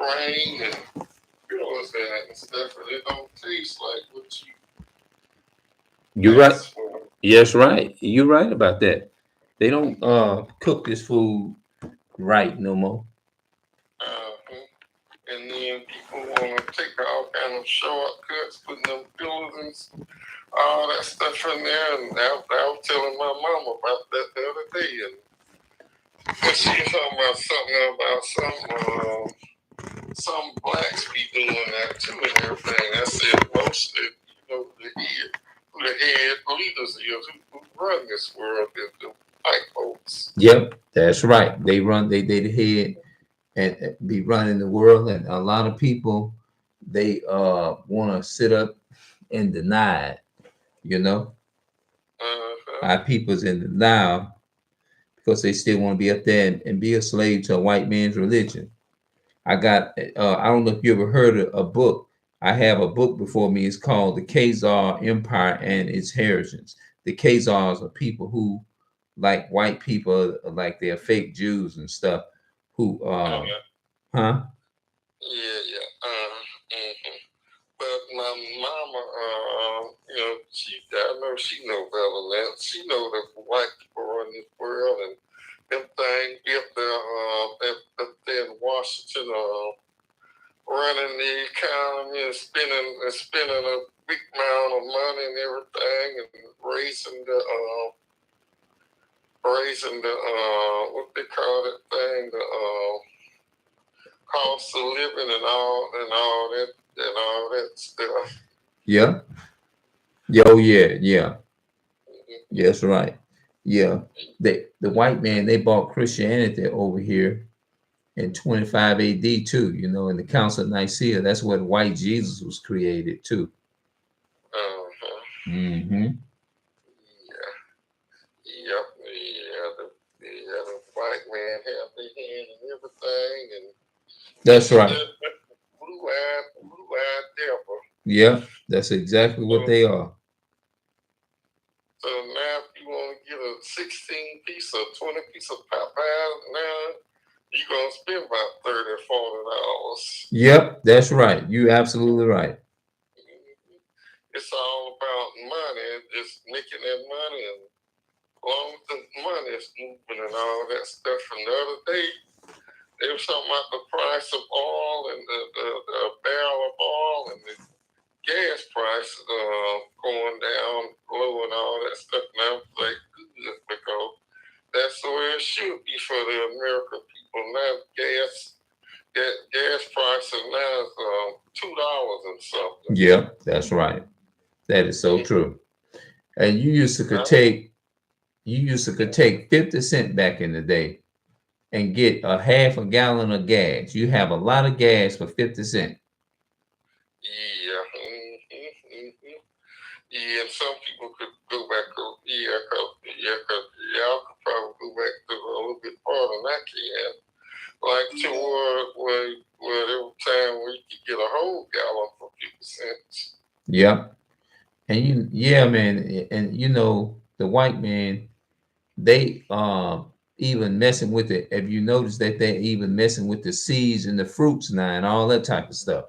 grain and fillers in it and stuff, and it don't taste like what You're you right. asked for. Yes, right. You're right about that. They don't cook this food right no more. Uh-huh. And then people want to take all kind of shortcuts, putting them fillers and all that stuff in there. And I was telling my mama about that the other day, and she was talking about something about some blacks be doing that too and everything. I said mostly, who the head leaders is who run this world is the white folks. Yep, that's right. They the head and be running the world, and a lot of people they want to sit up and deny it. You know, Uh-huh. our people's in denial because they still want to be up there and be a slave to a white man's religion. I don't know if you ever heard of a book. I have a book before me. It's called The Khazar Empire and Its Heritage. The Khazars are people who, like white people, like they're fake Jews and stuff, who, Uh-huh. huh? Yeah, yeah. Mm-hmm. But my mama, I know she know better than that. She know that white people run this world and them things up there, up there in Washington, running the economy and spending a big amount of money and everything, and raising the what they call that thing, the cost of living and all that stuff. Yeah. Oh yeah, yeah. Mm-hmm. Yes, right. Yeah. The white man, they brought Christianity over here in 25 AD too, in the Council of Nicaea. That's where the white Jesus was created too. Uh-huh. Hmm. Yeah. Yep. Yeah. The white man had their hand in everything, and That's right. blue-eyed devil. Yeah, that's exactly what So, they are. so now, if you want to get a 16 piece or 20 piece of Popeyes, now you're gonna spend about $30 or $40. Yep, that's right. You absolutely right. It's all about money, just making that money, and as long as the money is moving and all that stuff. And the other day, they were talking about the price of oil and the barrel of oil and the gas price going down low and all that stuff. Now it's like good because that's the way it should be for the American people. Now gas prices now is $2 and something. Yeah, that's right. That is so true. And you used to could take 50 cent back in the day and get a half a gallon of gas. You have a lot of gas for 50 cent. Yeah. Mm-hmm. Yeah, and some people could go back, cause y'all could probably go back to a little bit farther than I can. Like to where there was time where you could get a whole gallon for 50 cents. Yep. And yeah, man, and the white man, they even messing with it. Have you noticed that they're even messing with the seeds and the fruits now and all that type of stuff?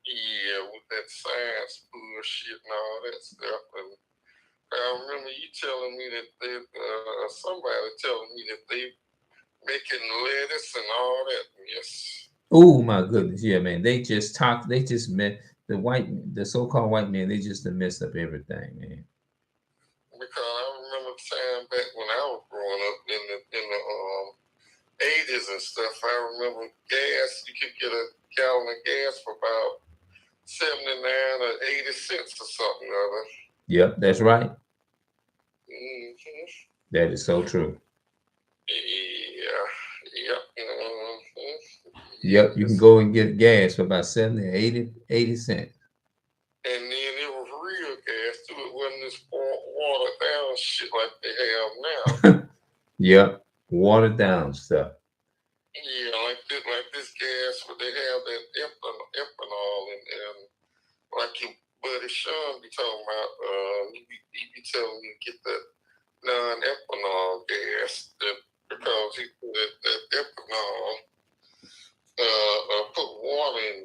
Yeah, with that science bullshit and all that stuff. And I remember you telling me that somebody telling me that they making lettuce and all that mess. Oh my goodness, yeah, man. They just talk. They just met the so-called white man. They just done messed up everything, man. Because I remember the time back when I was growing up in the 80s and stuff. I remember gas. You could get a gallon of gas for about 79 or 80 cents or something or other. Yep, that's right. Mm-hmm. That is so true. Yeah. Yep. Mm-hmm. Yep. Yep, you can go and get gas for about 70 or 80 cents. And then it was real gas too. It wasn't this watered down shit like they have now. Yep, watered down stuff. Yeah, like this gas, but they have that ethanol and like your buddy Sean be talking about. He be telling me to get that non-ethanol gas because he that ethanol put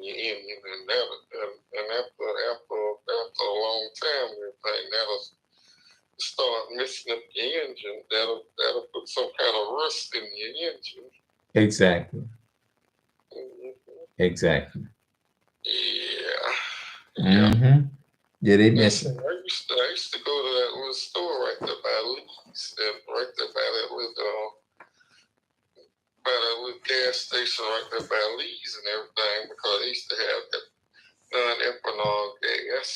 your engine, and after a long time, everything that'll start messing up your engine. That'll put some kind of rust in your engine. Exactly. Exactly. Yeah. Yeah, they mess. I used to go to that little store right there by Lee's, and right there by that little gas station right there by Lee's and everything, because they used to have that non-ethanol gas.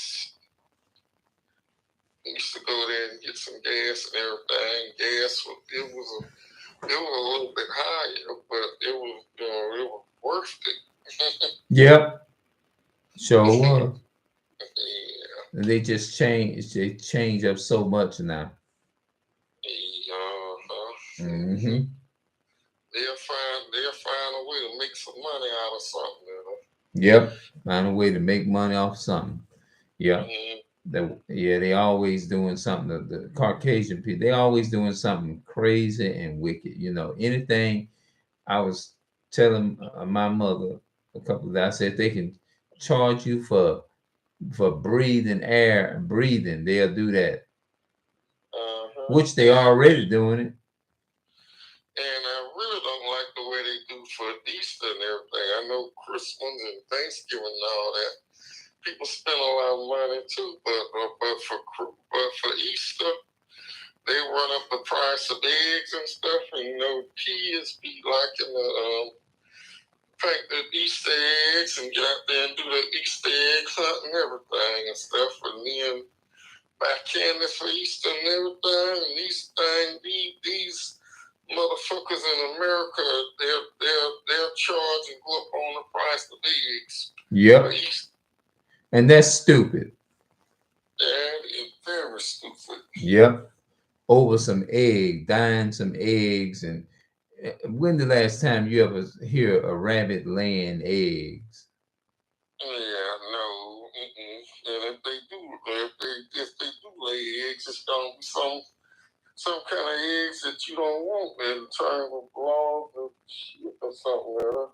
I used to go there and get some gas and everything. Gas was a little bit higher, but it was worth it. Yep. Sure was. Yeah. They just change. They change up so much now. Uh-huh. They'll find a way to make some money out of something. Yep. Find a way to make money off something. Yep. They always doing something. The Caucasian people, they always doing something crazy and wicked. You know, anything. I was telling my mother a couple of days, I said they can charge you for breathing air and breathing, they'll do that. Which they already doing it. And I really don't like the way they do for Easter and everything. I know Christmas and Thanksgiving and all that, people spend a lot of money too, but for Easter, they run up the price of eggs and stuff, and kids be liking the pack the Easter eggs and get out there and do the Easter egg hunt and everything and stuff, and then buy candy for Easter and everything. And these motherfuckers in America, they'll charge and go up on the price of eggs. Yep. And that's stupid. That is very stupid. Yep. Over some dying some eggs. And when the last time you ever hear a rabbit laying eggs? Yeah, no. And if they do lay eggs, it's gonna be some kind of eggs that you don't want in terms of blogs or shit or something like that.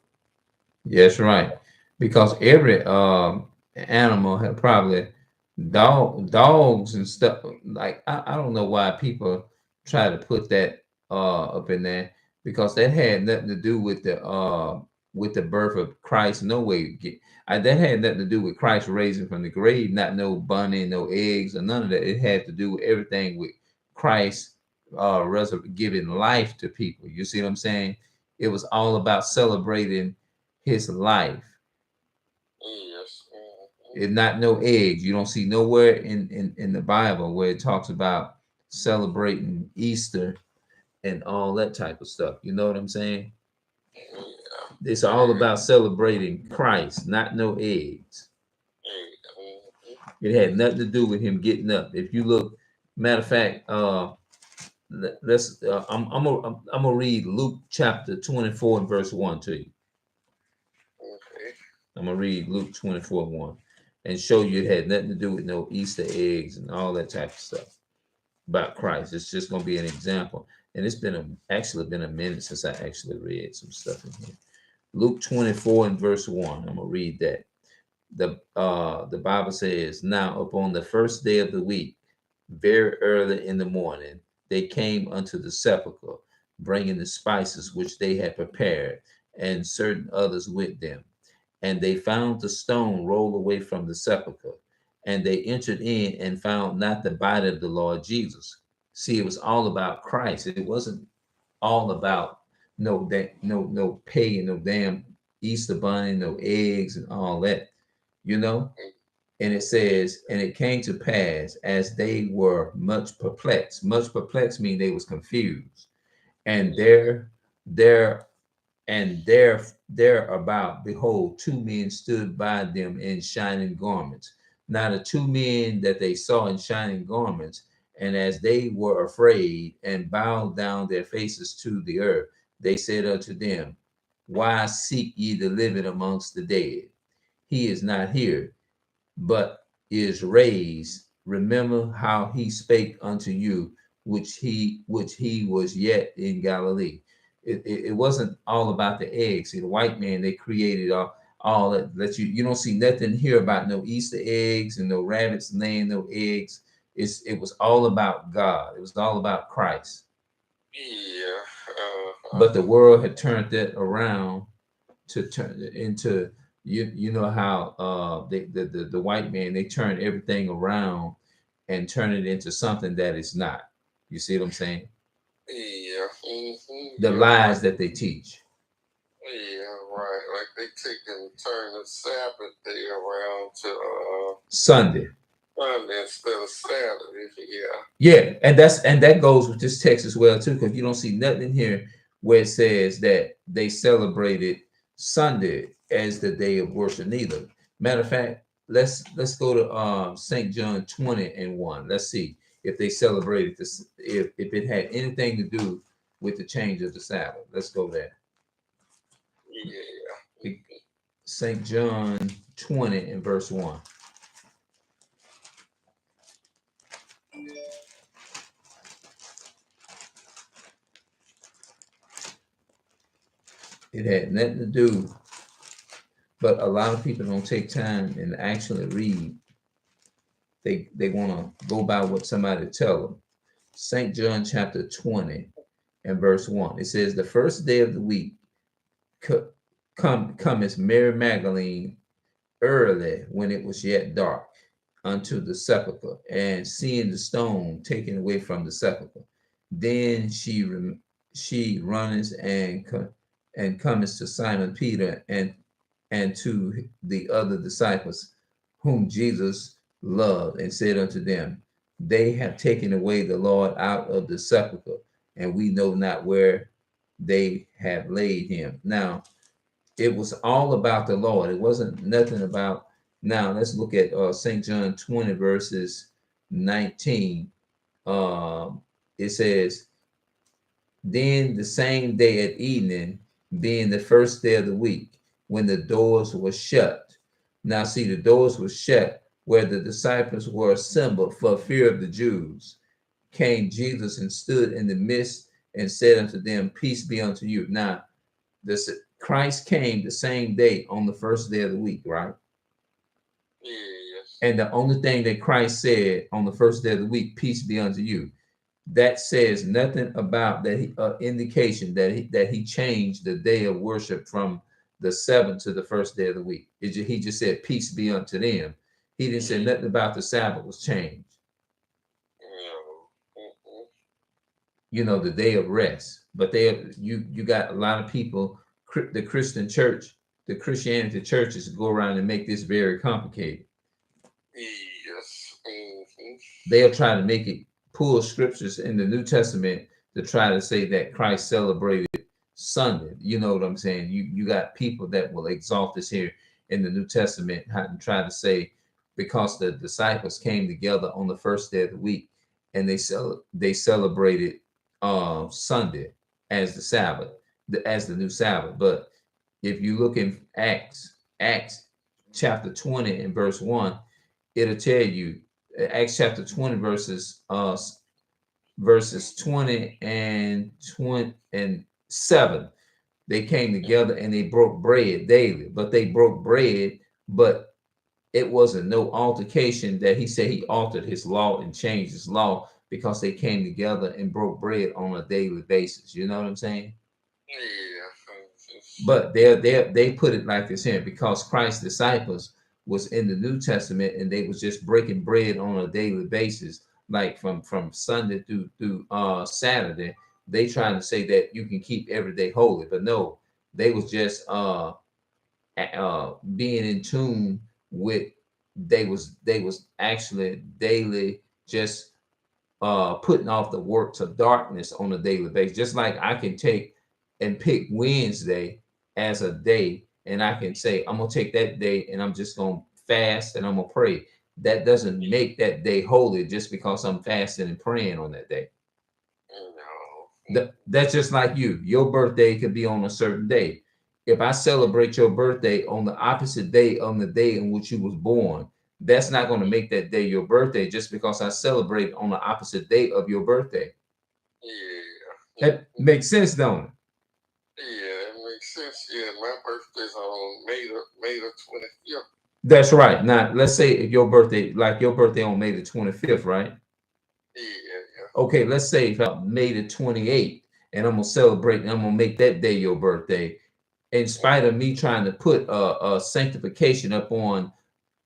Yes, right. Because every animal had probably dogs and stuff. Like I don't know why people try to put that up in there, because that had nothing to do with the birth of Christ. No way. That had nothing to do with Christ raising from the grave. Not no bunny, no eggs, or none of that. It had to do with everything with Christ giving life to people. You see what I'm saying? It was all about celebrating his life. Yes. It's not no eggs. You don't see nowhere in the Bible where it talks about celebrating Easter and all that type of stuff. You know what I'm saying? Yeah. It's all about celebrating Christ, not no eggs. It had nothing to do with him getting up. If you look, matter of fact, let's. I'm gonna read Luke chapter 24 and verse 1 to you. Okay. I'm gonna read Luke 24:1 and show you it had nothing to do with no Easter eggs and all that type of stuff about Christ. It's just gonna be an example. And it's actually been a minute since I actually read some stuff in here. Luke 24 and verse 1. I'm gonna read that. The Bible says, now upon the first day of the week, very early in the morning, they came unto the sepulchre, bringing the spices which they had prepared, and certain others with them. And they found the stone rolled away from the sepulchre. And they entered in and found not the body of the Lord Jesus. See, it was all about Christ. It wasn't all about no pagan, no damn Easter bunny, no eggs and all that, you know. And it says, and it came to pass as they were much perplexed. Much perplexed mean they was confused. And there about, behold, two men stood by them in shining garments. Now the two men that they saw in shining garments, and as they were afraid and bowed down their faces to the earth, they said unto them, why seek ye the living amongst the dead? He is not here, but is raised. Remember how he spake unto you, which he was yet in Galilee. It wasn't all about the eggs. See, the white man, they created all that you don't see nothing here about no Easter eggs and no rabbits laying no eggs. It was all about God. It was all about Christ. Yeah. But the world had turned that around to turn it into you know how the white man, they turn everything around and turn it into something that is not. You see what I'm saying? Yeah. The You're right. lies that they teach. Yeah, right. Like they take and turn the Sabbath day around to Sunday. Sunday instead of Saturday. Yeah. Yeah, and that goes with this text as well too, because you don't see nothing here where it says that they celebrated Sunday as the day of worship neither. Matter of fact, let's go to St. John 20:1. Let's see if they celebrated this, if it had anything to do with the change of the Sabbath. Let's go there. Yeah. St. John 20:1. It had nothing to do, but a lot of people don't take time and actually read. They want to go by what somebody tell them. St. John chapter 20:1. It says, the first day of the week, come as Mary Magdalene early when it was yet dark unto the sepulchre, and seeing the stone taken away from the sepulchre, then she runneth and cometh to Simon Peter and to the other disciples whom Jesus loved, and said unto them, they have taken away the Lord out of the sepulchre, and we know not where they have laid him. Now, it was all about the Lord. It wasn't nothing about. Now, let's look at St. John 20, verses 19. It says, then the same day at evening, being the first day of the week, when the doors were shut. Now, see, the doors were shut where the disciples were assembled for fear of the Jews. Came Jesus and stood in the midst and said unto them, peace be unto you. Now, this Christ came the same day on the first day of the week, right? Yes. And the only thing that Christ said on the first day of the week, peace be unto you, that says nothing about that indication that he changed the day of worship from the seventh to the first day of the week. He just said, peace be unto them. He didn't say nothing about the Sabbath was changed. You know, the day of rest. But you got a lot of people, the Christian church, the Christianity churches go around and make this very complicated. Yes. They'll try to make it, pull scriptures in the New Testament to try to say that Christ celebrated Sunday. You know what I'm saying? You got people that will exalt this here in the New Testament and try to say because the disciples came together on the first day of the week and they celebrated Sunday as the Sabbath, as the new Sabbath. But if you look in Acts chapter 20:1, it'll tell you, Acts chapter 20 verses 20 and 27. They came together and they broke bread daily, but they broke bread, but it wasn't no altercation that he said he altered his law and changed his law, because they came together and broke bread on a daily basis. You know what I'm saying? Yeah. But they put it like this here, because Christ's disciples was in the New Testament and they was just breaking bread on a daily basis, like from Sunday through Saturday. They trying to say that you can keep every day holy, but no, they was just being in tune with, they was actually daily just putting off the works of darkness on a daily basis. Just like I can take and pick Wednesday as a day, and I can say I'm gonna take that day and I'm just gonna fast and I'm gonna pray. That doesn't make that day holy just because I'm fasting and praying on that day. No. That's just like you. Your birthday could be on a certain day. If I celebrate your birthday on the opposite day on the day in which you was born, that's not going to make that day your birthday just because I celebrate on the opposite day of your birthday. Yeah. That makes sense, don't it? Yeah, it makes sense. Yeah, my birthday's on May the 25th. That's right. Now, let's say if your birthday, like your birthday on May the 25th, right? Yeah, yeah. Okay, let's say if May the 28th, and I'm gonna celebrate, and I'm gonna make that day your birthday, in spite of me trying to put a sanctification up on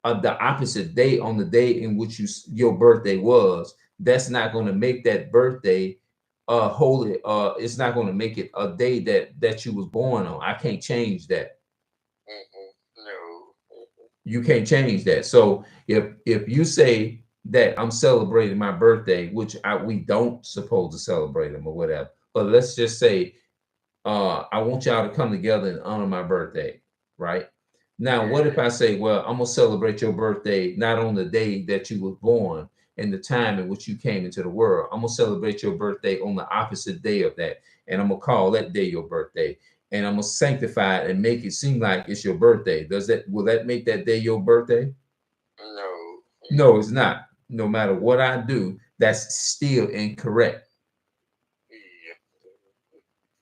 the opposite day on the day in which your birthday was. That's not going to make that birthday holy. It's not going to make it a day that you was born on. I can't change that. No. You can't change that. So if you say that I'm celebrating my birthday, which we don't supposed to celebrate them or whatever, but let's just say I want y'all to come together and honor my birthday, right? Now, what if I say, well, I'm gonna celebrate your birthday not on the day that you was born and the time in which you came into the world. I'm gonna celebrate your birthday on the opposite day of that, and I'm gonna call that day your birthday, and I'm gonna sanctify it and make it seem like it's your birthday. Will that make that day your birthday? No. No, it's not. No matter what I do, that's still incorrect.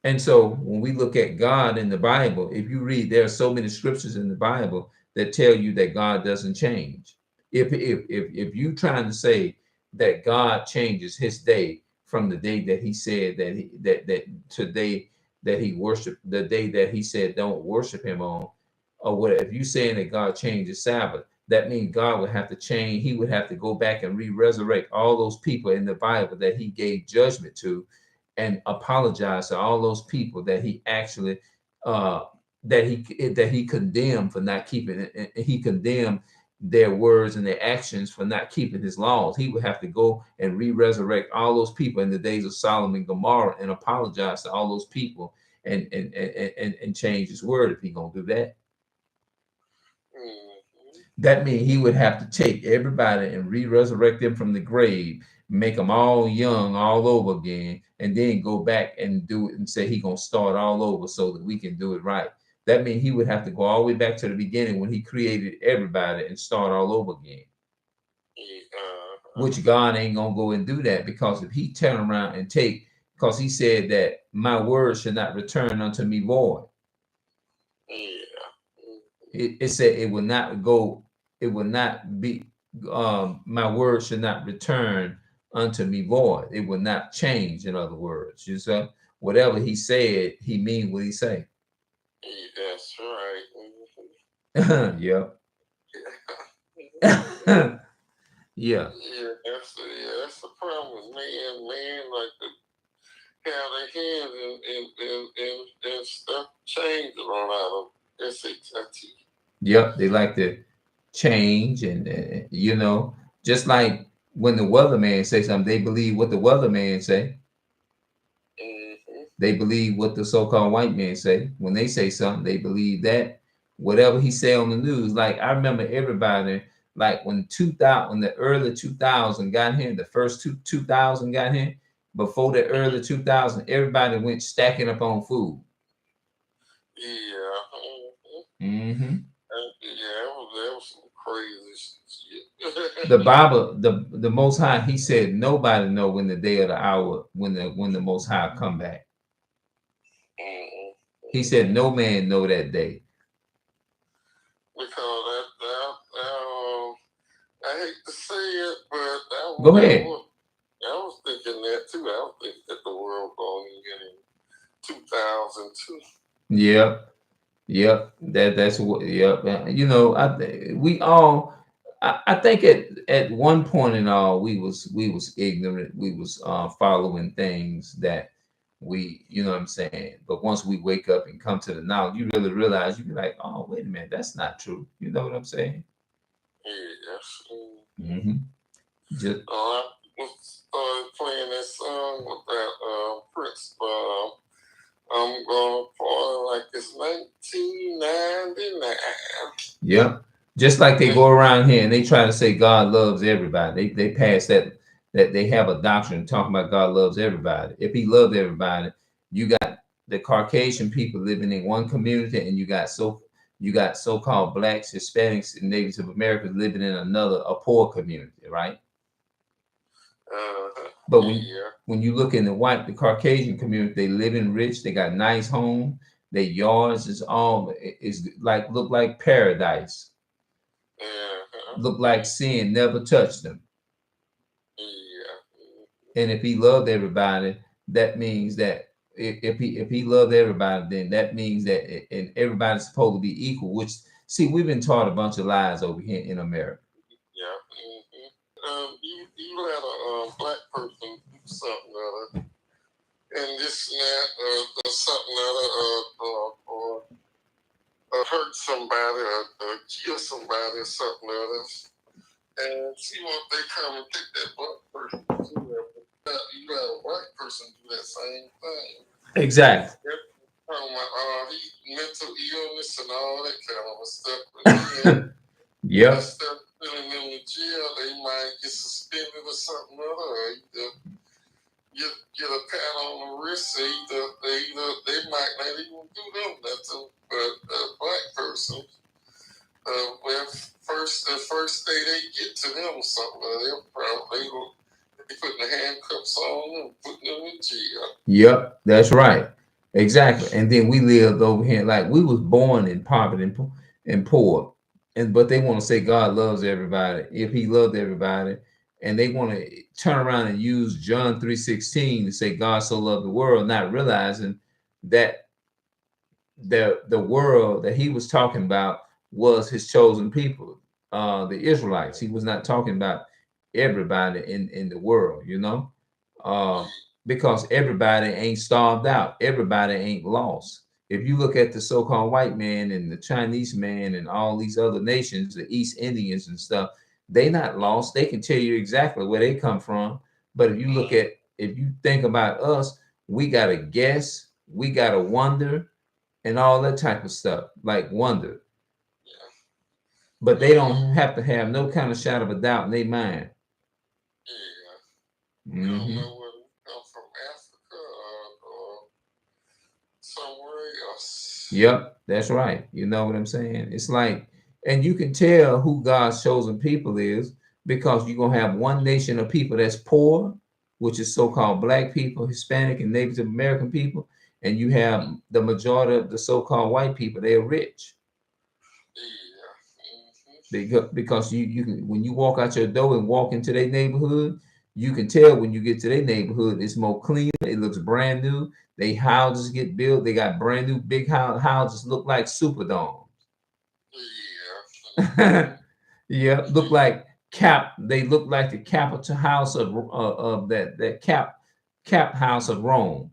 And so when we look at God in the Bible, if you read, there are so many scriptures in the Bible that tell you that God doesn't change. If you trying to say that God changes his day from the day that he said that today that he worshiped, the day that he said don't worship him on, or what, if you saying that God changes Sabbath, that means God would have to change, he would have to go back and resurrect all those people in the Bible that he gave judgment to, and apologize to all those people that he actually that he condemned for not keeping it. He condemned their words and their actions for not keeping his laws. He would have to go and re-resurrect all those people in the days of Solomon and Gomorrah and apologize to all those people and change his word if he gonna do that. That means he would have to take everybody and re-resurrect them from the grave, make them all young all over again, and then go back and do it and say he gonna start all over so that we can do it right. That means he would have to go all the way back to the beginning when he created everybody and start all over again. Which God ain't gonna go and do that, because if he turn around and take, because he said that my word should not return unto me void. It said it will not go, it will not be, my word should not return unto me void. It will not change, in other words. You see, whatever he said, he mean what he say. That's right. Yeah. Yeah. Yeah, that's the problem with man like to have their hands and stuff changed on out of SHIT. Yep, they like to change, and you know, just like when the weatherman say something, they believe what the weatherman say. They believe what the so-called white man say. When they say something, they believe that whatever he say on the news. Like I remember everybody, like when 2000, when the early 2000 got here, the first 2000 got here, before the early 2000, everybody went stacking up on food. Yeah. Mm-hmm. Yeah, that was some crazy shit. The Bible, the Most High, he said nobody know when the day or the hour when the Most High come back. He said no man know that day. Because I hate to say it, but go ahead. I was thinking that too. I was thinking that the world going in 2002. Yep. Yep, that's what. Yep, you know, I think at one point in all, we was ignorant. We was following things that we, you know what I'm saying. But once we wake up and come to the knowledge, you really realize, you be like, oh, wait a minute, that's not true. You know what I'm saying? Yes. Mm-hmm. Just I started playing that song with that Prince. I'm gonna party like it's 1999. Yep. Just like they go around here and they try to say God loves everybody. They pass that they have a doctrine talking about God loves everybody. If he loved everybody, you got the Caucasian people living in one community, and you got so-called blacks, Hispanics, and Native Americans living in another, a poor community, right? But when you look in the Caucasian community, they live in rich, they got nice home, Their yards is all is like look like paradise. Look like sin never touched them. And if he loved everybody, that means that if he loved everybody, then that means that and everybody's supposed to be equal. Which see, we've been taught a bunch of lies over here in America. You let a black person do something other, and this and that, something other, or hurt somebody, or kill somebody, or something other, and see what they come and take that black person to. You let a white person do that same thing. Exactly. He mental illness and all that kind of stuff. Yep. Instead of putting them in jail, they might get suspended or something other, or either get a pat on the wrist. They might not even do them nothing. But a black person, the first day they get to them or something, they'll probably they putting the handcuffs on them, putting them in jail. Yep, that's right. Exactly. And then we lived over here like we was born in poverty and poor. And but they want to say God loves everybody. If he loved everybody, and they want to turn around and use John 3:16 to say God so loved the world, not realizing that the world that he was talking about was his chosen people, the Israelites. He was not talking about everybody in the world, you know. Because everybody ain't starved out, everybody ain't lost. If you look at the so-called white man and the Chinese man and all these other nations, the East Indians and stuff, they not lost. They can tell you exactly where they come from. But if you think about us, we gotta guess, we gotta wonder, and all that type of stuff, like wonder. But they don't have to have no kind of shadow of a doubt in their mind. You don't know where we come from, Africa or somewhere else. Yep, that's right. You know what I'm saying? It's like, and you can tell who God's chosen people is because you're gonna have one nation of people that's poor, which is so-called black people, Hispanic, and Native American people, and you have the majority of the so-called white people, they're rich. Because you can, when you walk out your door and walk into their neighborhood, you can tell when you get to their neighborhood, it's more clean, it looks brand new. They houses get built, they got brand new big houses, look like Superdomes. Yeah, look like they look like the capital house of that cap house of Rome.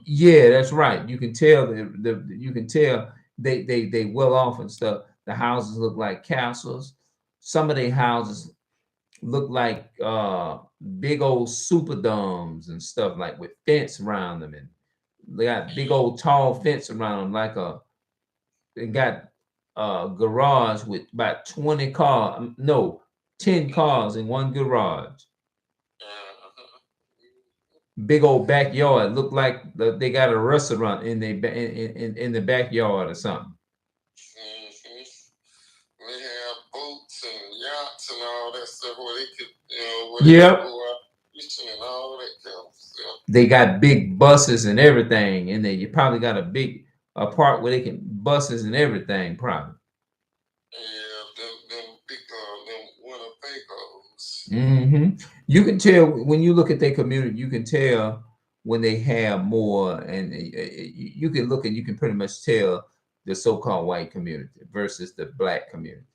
Yeah, that's right. You can tell you can tell they well off and stuff. The houses look like castles. Some of their houses look like big old superdomes and stuff, like with fence around them, and they got big old tall fence around them, they got a garage with about 20 cars, no, 10 cars in one garage. Big old backyard, look like they got a restaurant in the backyard or something. They have boats and yachts and all that stuff where they could, go out fishing and all that kind of stuff. They got big buses and everything, and then you probably got a park where they can buses and everything, probably. Yeah, them big Winnebagos. You can tell when you look at their community. You can tell when they have more, and you can look and you can pretty much tell the so-called white community versus the black community.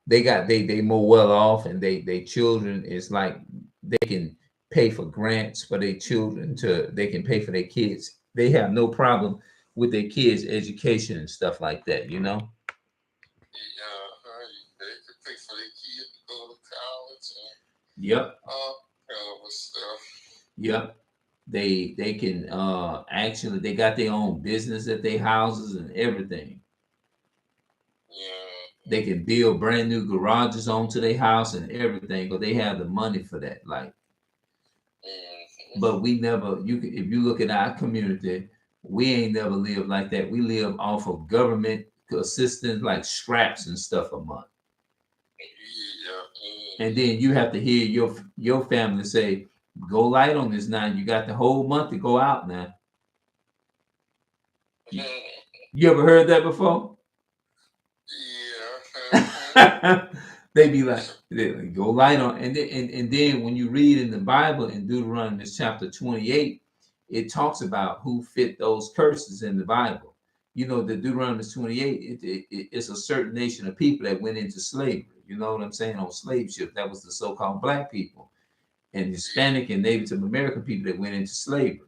They more well off, and they children is like they can pay for grants for their children they can pay for their kids. They have no problem with their kids' education and stuff like that, you know. They could pay for their kids to go to college. Yep. Kind of stuff. Yep. They can actually they got their own business at their houses and everything. They can build brand new garages onto their house and everything, but they have the money for that. Like, but we never. If you look at our community, we ain't never lived like that. We live off of government assistance, like scraps and stuff a month. And then you have to hear your family say, "Go light on this now. You got the whole month to go out now." You ever heard that before? Yeah. They be like, "Go light on," and then when you read in the Bible in Deuteronomy chapter 28, it talks about who fit those curses in the Bible. You know, the Deuteronomy 28, it's a certain nation of people that went into slavery. You know what I'm saying? On slave ships, that was the so-called black people and Hispanic and Native American people that went into slavery.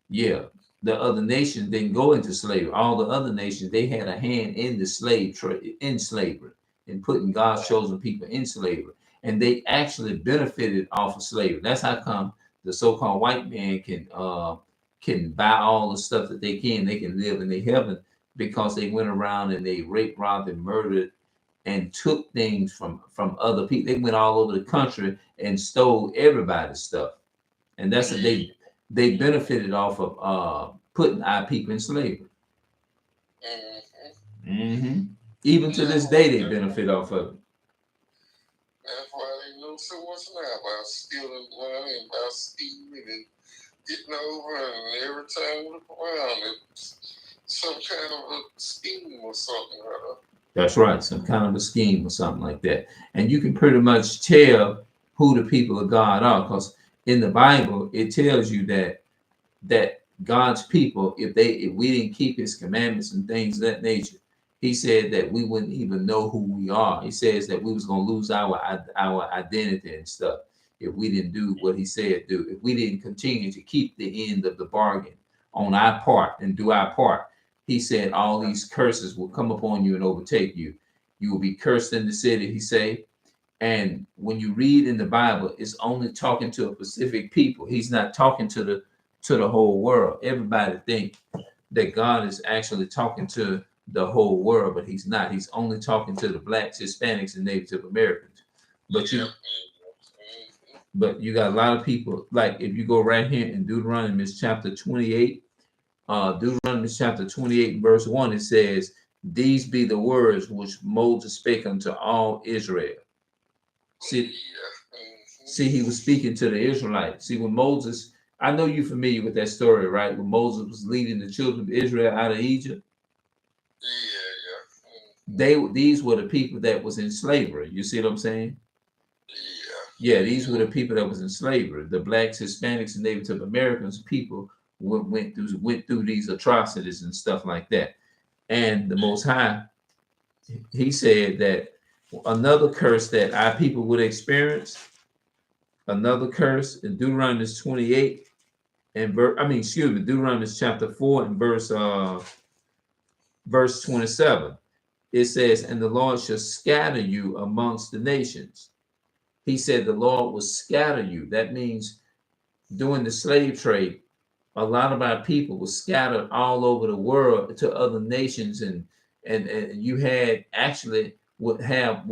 Yeah, the other nations didn't go into slavery. All the other nations, they had a hand in the slave trade, in slavery, and putting God's chosen people in slavery, and they actually benefited off of slavery. That's how come the so-called white man can buy all the stuff that they can. They can live in the heaven because they went around and they raped, robbed, and murdered and took things from other people. They went all over the country and stole everybody's stuff, and that's what they benefited off of putting our people in slavery. Mm-hmm. Even to this day, they benefit off of it. That's why they know so much now about stealing money and about stealing and getting over, and every time you look around, it's some kind of a scheme or something. That's right, some kind of a scheme or something like that. And you can pretty much tell who the people of God are, because in the Bible it tells you that God's people, if we didn't keep His commandments and things of that nature, He said that we wouldn't even know who we are. He says that we was gonna lose our identity and stuff if we didn't do what He said do. If we didn't continue to keep the end of the bargain on our part and do our part, He said all these curses will come upon you and overtake you. You will be cursed in the city, He said. And when you read in the Bible, it's only talking to a specific people. He's not talking to the whole world. Everybody think that God is actually talking to the whole world, but He's not. He's only talking to the blacks, Hispanics, and Native Americans. But you got a lot of people, like if you go right here in Deuteronomy chapter 28, Deuteronomy chapter 28, verse 1, it says, "These be the words which Moses spake unto all Israel." See, he was speaking to the Israelites. See, when Moses, I know you're familiar with that story, right? When Moses was leading the children of Israel out of Egypt. These were the people that was in slavery. You see what I'm saying? Yeah, these were the people that was in slavery. The blacks, Hispanics, and Native Americans people went through these atrocities and stuff like that. And the Most High, He said that another curse that our people would experience, another curse in Deuteronomy 28 and Deuteronomy chapter 4 and verse 27. It says, "And the Lord shall scatter you amongst the nations." He said the Lord will scatter you. That means during the slave trade, a lot of our people were scattered all over the world to other nations, and you had actually would have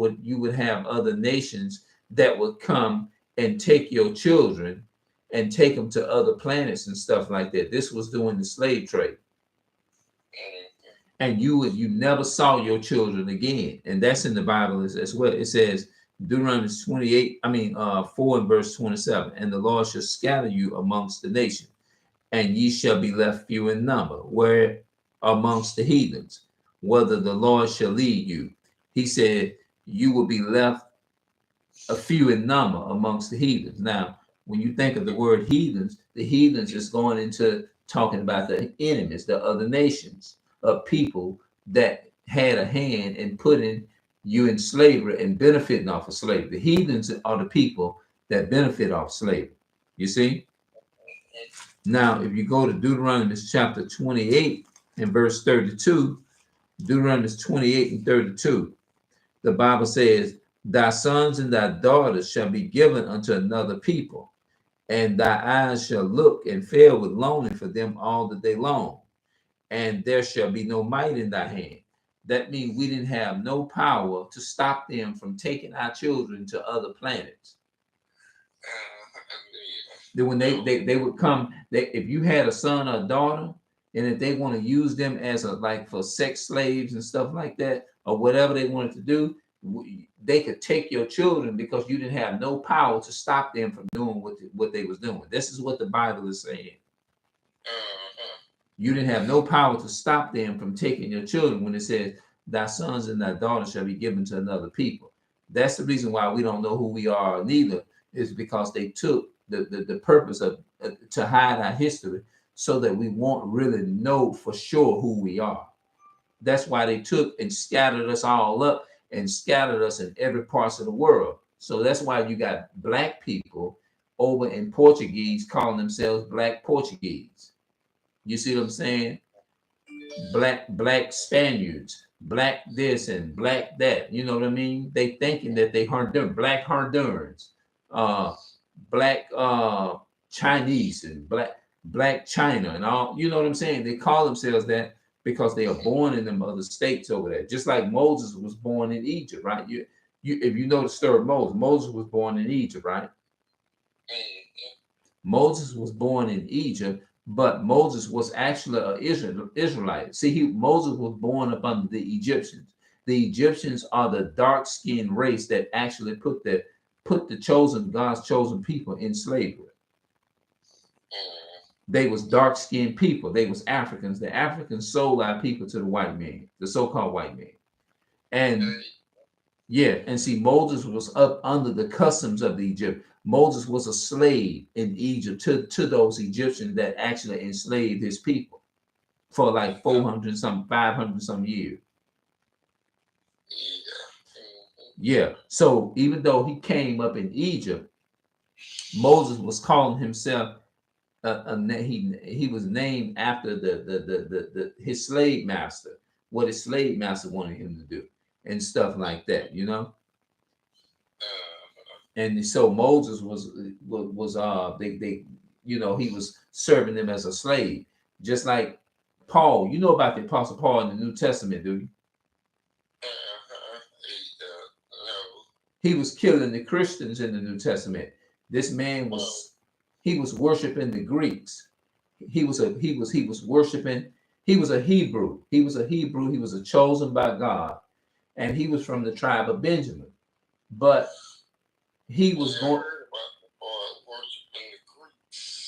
other nations that would come and take your children and take them to other planets and stuff like that. This was during the slave trade. And you never saw your children again. And that's in the Bible as well. It says Deuteronomy 4 and verse 27, "And the Lord shall scatter you amongst the nations, and ye shall be left few in number, where amongst the heathens, whether the Lord shall lead you." He said you will be left a few in number amongst the heathens. Now, when you think of the word heathens, the heathens is going into talking about the enemies, the other nations of people that had a hand in putting you in slavery and benefiting off of slavery. The heathens are the people that benefit off slavery. You see? Now, if you go to Deuteronomy chapter 28 and verse 32, Deuteronomy 28 and 32, the Bible says, "Thy sons and thy daughters shall be given unto another people, and thy eyes shall look and fail with longing for them all the day long, and there shall be no might in thy hand." That means we didn't have no power to stop them from taking our children to other planets. Then when they would come, if you had a son or a daughter, and if they want to use them as for sex slaves and stuff like that, or whatever they wanted to do, they could take your children because you didn't have no power to stop them from doing what they was doing. This is what the Bible is saying. You didn't have no power to stop them from taking your children when it says, thy sons and thy daughters shall be given to another people. That's the reason why we don't know who we are neither, is because they took the purpose of to hide our history so that we won't really know for sure who we are. That's why they took and scattered us all up and scattered us in every part of the world. So that's why you got black people over in Portuguese calling themselves black Portuguese. You see what I'm saying? Black Spaniards, black this and black that. You know what I mean? They thinking that they black Hondurans, black Chinese and black China and all. You know what I'm saying? They call themselves that because they are born in them other states over there. Just like Moses was born in Egypt, right? You if you know the story of Moses was born in Egypt, right? Moses was born in Egypt, but Moses was actually an Israelite. See, Moses was born up under the Egyptians. The Egyptians are the dark-skinned race that actually put the God's chosen people in slavery. They was dark-skinned people. They was Africans. The Africans sold our people to the white man, the so-called white man. And yeah, and see, Moses was up under the customs of the Egypt. Moses was a slave in Egypt to those Egyptians that actually enslaved his people for like 400 some 500 some years. Yeah. So even though he came up in Egypt, Moses was calling himself he was named after his slave master, what his slave master wanted him to do and stuff like that, you know. And so Moses was they you know, he was serving them as a slave, just like Paul. You know about the Apostle Paul in the New Testament, do you? He was killing the Christians in the New Testament. This man was worshiping the Greeks. He was worshiping. He was a Hebrew. He was a chosen by God, and he was from the tribe of Benjamin. But he was going.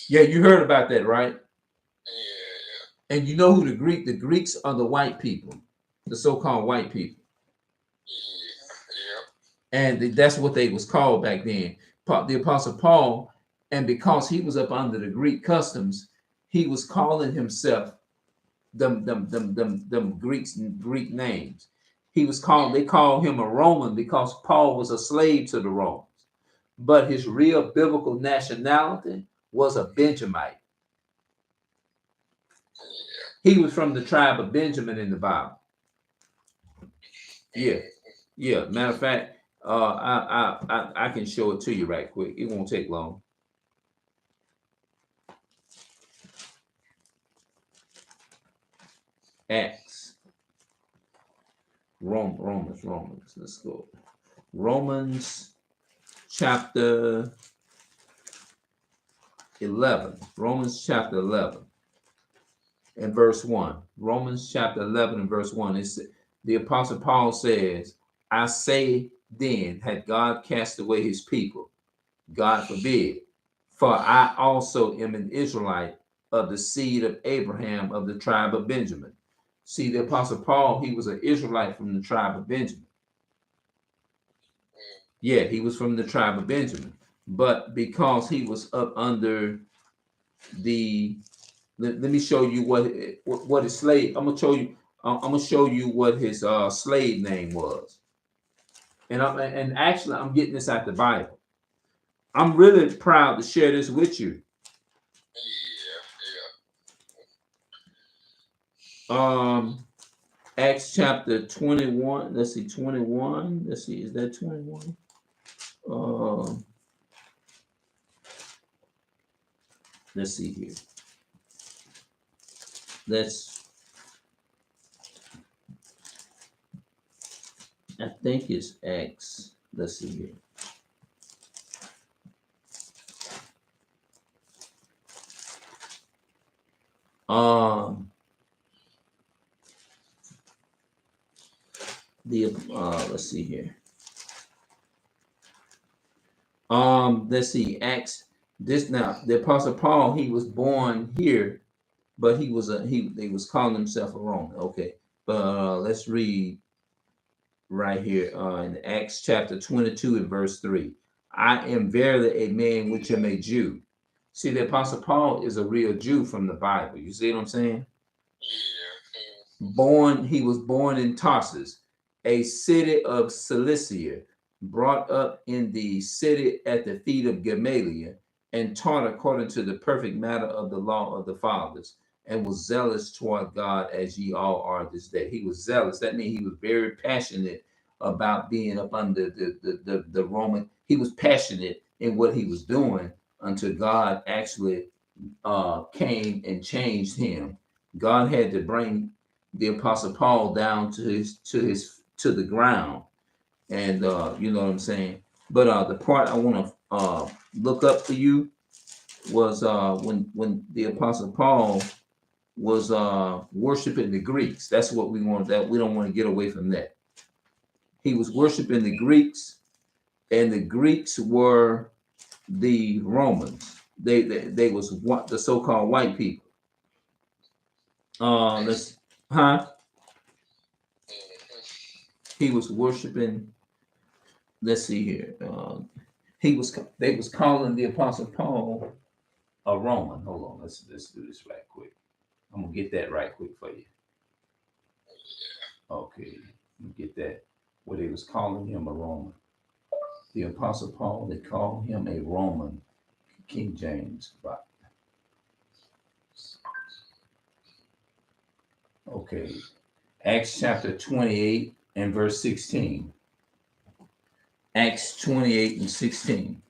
Yeah, you heard about that, right? Yeah. And you know who the Greeks are the white people, the so-called white people. Yeah. And that's what they was called back then. The Apostle Paul, and because he was up under the Greek customs, he was calling himself them Greek names. They called him a Roman because Paul was a slave to the Romans. But his real biblical nationality was a Benjamite. He was from the tribe of Benjamin in the Bible. Yeah. Yeah. Matter of fact, I can show it to you right quick. It won't take long. Acts. Romans. Let's go. Romans chapter 11. Romans chapter 11 and verse 1. Romans chapter 11 and verse 1. It's the Apostle Paul says, I say then, had God cast away his people? God forbid. For I also am an Israelite of the seed of Abraham of the tribe of Benjamin. See, the Apostle Paul, he was an Israelite from the tribe of Benjamin. Yeah, he was from the tribe of Benjamin. But because he was up under the, let me show you what his slave. I'm gonna show you what his slave name was. And actually, I'm getting this out the Bible. I'm really proud to share this with you. Acts chapter 21. Let's see, 21. Let's see, is that 21? Let's see here. I think it's Acts. Let's see here. Let's see here. Let's see, Acts. This now, the Apostle Paul, he was born here, but he was he was calling himself a Roman. Okay, but let's read right here in Acts chapter 22 and verse 3. I am verily a man which am a Jew. See, the Apostle Paul is a real Jew from the Bible. You see what I'm saying? He was born in Tarsus, a city of Cilicia, brought up in the city at the feet of Gamaliel, and taught according to the perfect matter of the law of the fathers, and was zealous toward God as ye all are this day. He was zealous. That means he was very passionate about being up under the Roman. He was passionate in what he was doing until God actually came and changed him. God had to bring the Apostle Paul down to the ground, and you know what I'm saying. But the part I want to look up for you was when the Apostle Paul was worshiping the Greeks. That's what we want. That we don't want to get away from that. He was worshiping the Greeks, and the Greeks were the Romans. They was what the so-called white people. Let's huh? He was worshiping. Let's see here. They was calling the Apostle Paul a Roman. Hold on, let's do this right quick. I'm gonna get that right quick for you. Okay, let me get that. Where they was calling him a Roman. The Apostle Paul, they called him a Roman. King James. Okay, Acts chapter 28 and verse 16. Acts 28 and 16.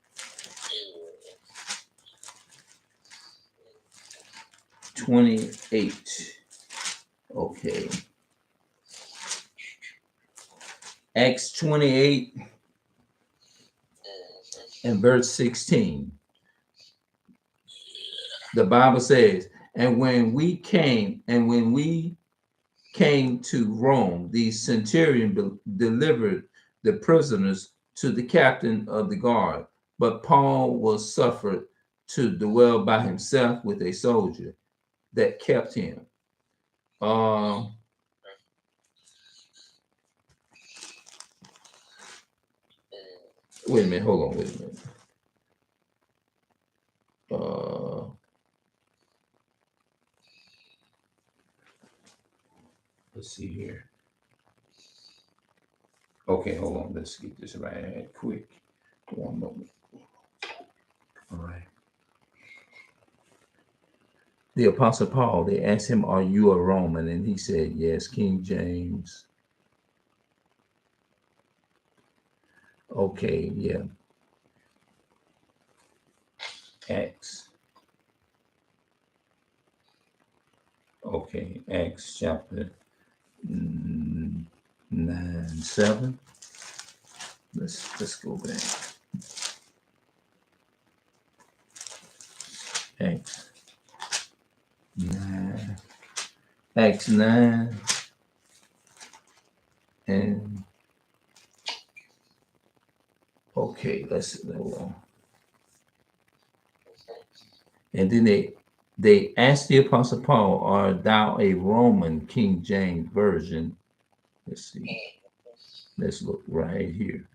28. Okay. Acts 28 and verse 16. The Bible says, and when we came to Rome, the centurion delivered the prisoners to the captain of the guard, but Paul was suffered to dwell by himself with a soldier that kept him. Wait a minute, hold on, wait a minute. Let's see here. Okay, hold on. Let's get this right quick. One moment. All right. The Apostle Paul, they asked him, are you a Roman? And he said, yes, King James. Okay, yeah. Acts. Okay, Acts chapter 9:7. Let's go back. Acts 9. Acts 9 and okay, let's hold on. And then they asked the Apostle Paul, art thou a Roman? King James Version. Let's see. Let's look right here.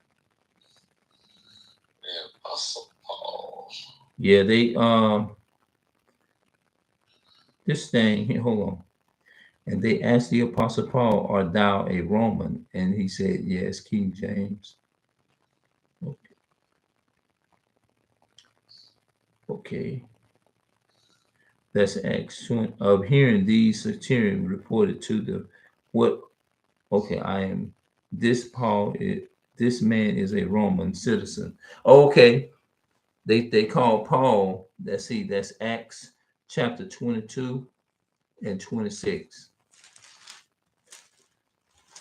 Apostle Paul. Yeah, they this thing here, hold on. And they asked the Apostle Paul, art thou a Roman? And he said, yes, King James. Okay. Okay. That's Acts 20. Of hearing these, centurion reported to the what? Okay, I am. This Paul is. This man is a Roman citizen. Okay, they call Paul. Let's see. That's Acts chapter 22 and 26.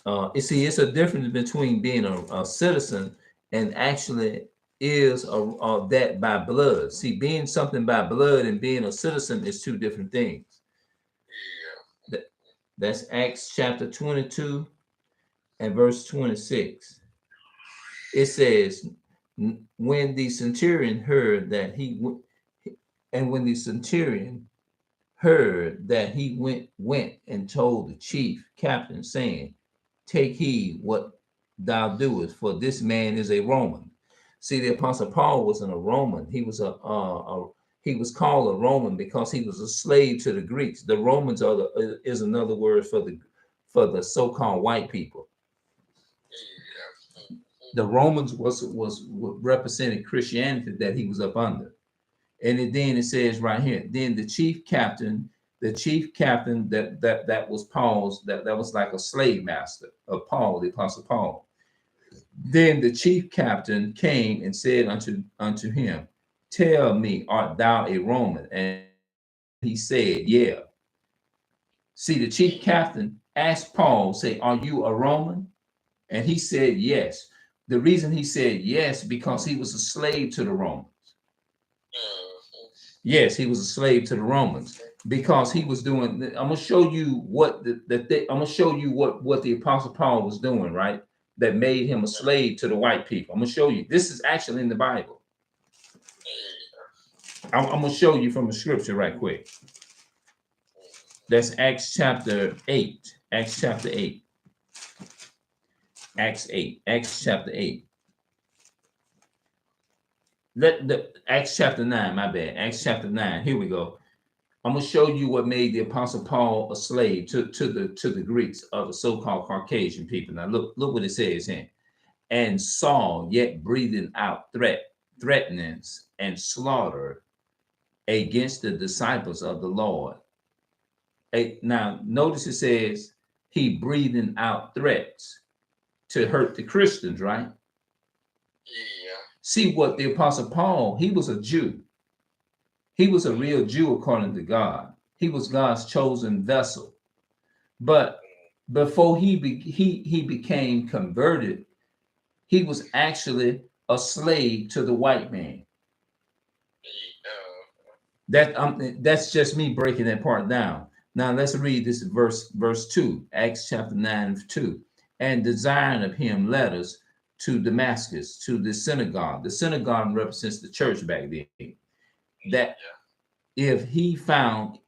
You see, it's a difference between being a citizen and actually is that by blood. See, being something by blood and being a citizen is two different things. That's Acts chapter 22 and verse 26. It says, when the centurion heard that when the centurion heard that he went and told the chief captain, saying, "Take heed what thou doest, for this man is a Roman." See, the apostle Paul wasn't a Roman. He was called a Roman because he was a slave to the Greeks. The Romans is another word for the so-called white people. The Romans was represented Christianity that he was up under. And then it says right here, then the chief captain that was Paul's, that was like a slave master of Paul, the apostle Paul. Then the chief captain came and said unto him, "Tell me, art thou a Roman?" And he said, "Yeah." See, the chief captain asked Paul, say, "Are you a Roman?" And he said, "Yes." The reason he said yes, because he was a slave to the Romans. Yes, he was a slave to the Romans because he was doing. I'm gonna show you what I'm gonna show you what the apostle Paul was doing, right? That made him a slave to the white people. I'm gonna show you. This is actually in the Bible. I'm gonna show you from the scripture right quick. That's Acts chapter 8. Acts chapter 8. Acts 8. Acts chapter 8. Acts chapter 9, my bad. Acts chapter 9. Here we go. I'm gonna show you what made the apostle Paul a slave to the Greeks, or the so-called Caucasian people. Now look what it says here. And Saul, yet breathing out threatenings and slaughter against the disciples of the Lord. Now notice it says he breathing out threats to hurt the Christians, right? Yeah. See what the apostle Paul, he was a Jew. He was a real Jew according to God. He was God's chosen vessel. But before he became converted, he was actually a slave to the white man. That's just me breaking that part down. Now let's read this verse 2, Acts chapter 9, 2. And desiring of him letters to Damascus, to the synagogue. The synagogue represents the church back then. That if he find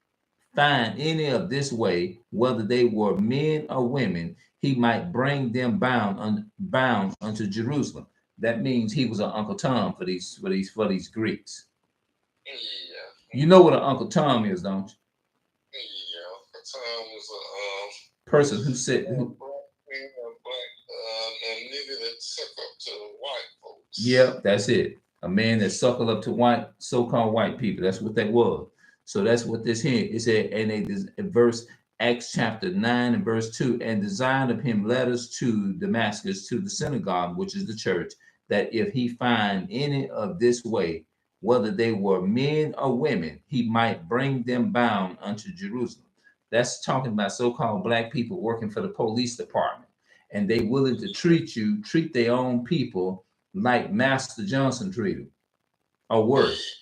any of this way, whether they were men or women, he might bring them bound unto Jerusalem. That means he was an Uncle Tom for these Greeks. Yeah. You know what an Uncle Tom is, don't you? Yeah, Uncle Tom was a person who said a nigga that suck up to the white folks. Yeah, that's it. A man that suckled up to so-called white people. That's what that was. So that's what this here is. In verse Acts chapter 9 and verse 2, and designed of him letters to Damascus, to the synagogue, which is the church, that if he find any of this way, whether they were men or women, he might bring them bound unto Jerusalem. That's talking about so-called black people working for the police department, and they willing to treat their own people like Master Johnson treated, or worse.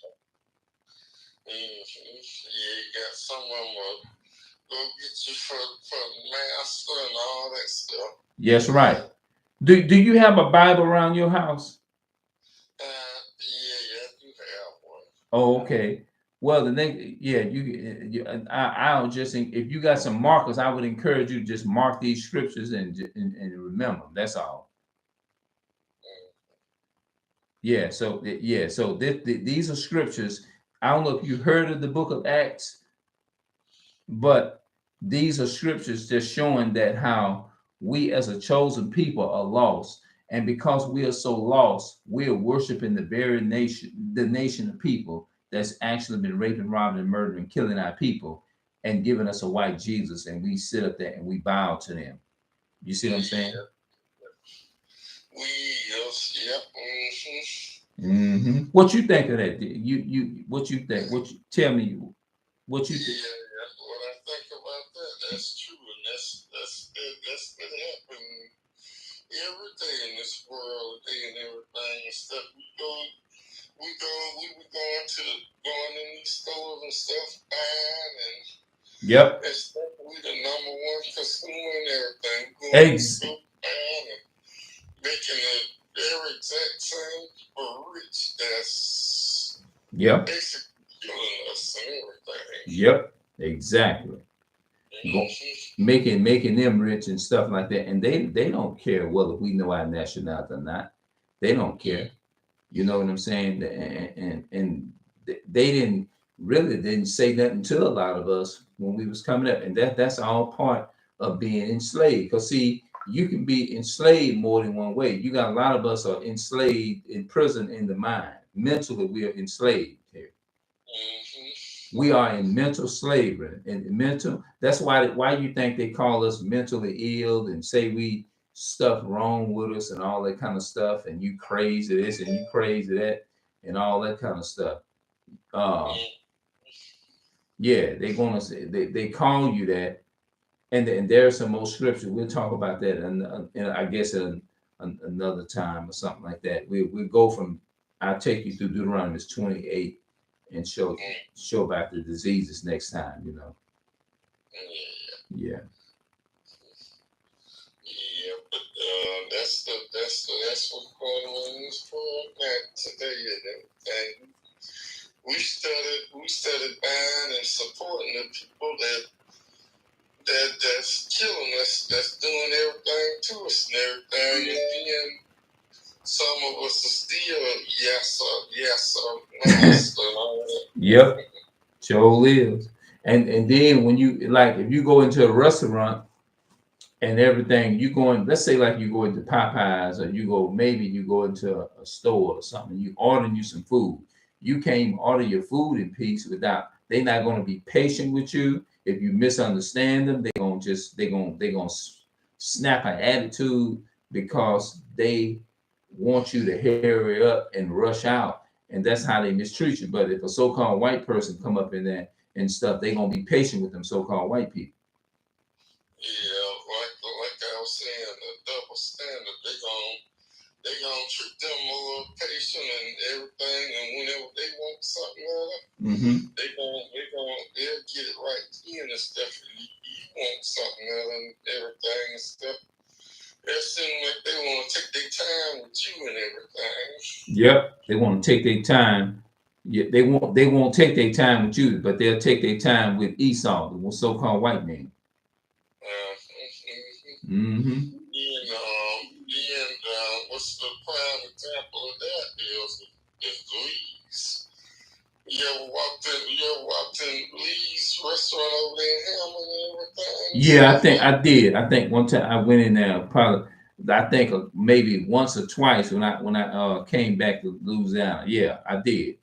Yeah, you got some of them go get you for master and all that stuff. Yes, right. Do you have a Bible around your house? Yeah, I do have one. Oh, okay. Well, the next, I'll just, if you got some markers, I would encourage you to just mark these scriptures and remember. That's all. Yeah. So these are scriptures. I don't know if you heard of the book of Acts, but these are scriptures just showing that how we as a chosen people are lost. And because we are so lost, we are worshiping the nation of people that's actually been raping, robbing, and murdering, killing our people, and giving us a white Jesus. And we sit up there and we bow to them. You see what I'm saying? Mm-hmm. What you think of that? What you think? Tell me what you think. What I think about that, that's true, and that's been happening every day in this world, and everything and stuff. We were going in these stores and stuff, buying and stuff. We the number one consumer and everything. Going and making very exact same people rich that's Yep. basically killing us and everything. Yep. Exactly. Making them rich and stuff like that, and they don't care whether we know our nationality or not. They don't care. You know what I'm saying? And they didn't say nothing to a lot of us when we was coming up, and that's all part of being enslaved. Because see, you can be enslaved more than one way. You got a lot of us are enslaved in prison in the mind. Mentally, we are enslaved here. We are in mental slavery and mental. That's why you think they call us mentally ill and say we stuff wrong with us and all that kind of stuff, and you crazy this and you crazy that and all that kind of stuff. Yeah, they're gonna say they call you that, and there's some more scripture. We'll talk about that, and I guess another time or something like that. We go from. I'll take you through Deuteronomy 28 and show about the diseases next time. You know. Yeah. Yeah, but that's what's going on in this world today and everything. We started buying and supporting the people that's killing us, that's doing everything to us and everything, and then some of us are still yes sir, and all that. Yep. Sure is. And then when you like if you go into a restaurant and everything, you going, let's say like you go into Popeyes or maybe you go into a store or something, you ordering you some food. You can't order your food in peace without they're not going to be patient with you. If you misunderstand them, they're gonna snap an attitude because they want you to hurry up and rush out, and that's how they mistreat you. But if a so-called white person come up in there and stuff, they're gonna be patient with them so-called white people. Yeah, like I was saying, the double standard. They gonna treat them more patient and everything, and whenever they want something else, they'll get it right in and stuff. You want something else and everything and stuff. It seems like they want to take their time with you and everything. Yep, they want to take their time. Yeah, they won't take their time with you, but they'll take their time with Esau, the so-called white man. What's the prime example of that is Lee's. You ever walked in Lee's restaurant over there in Hammond and everything? Yeah, I think I did. I think one time I went in there probably. I think maybe once or twice when I came back to Louisiana. Yeah, I did.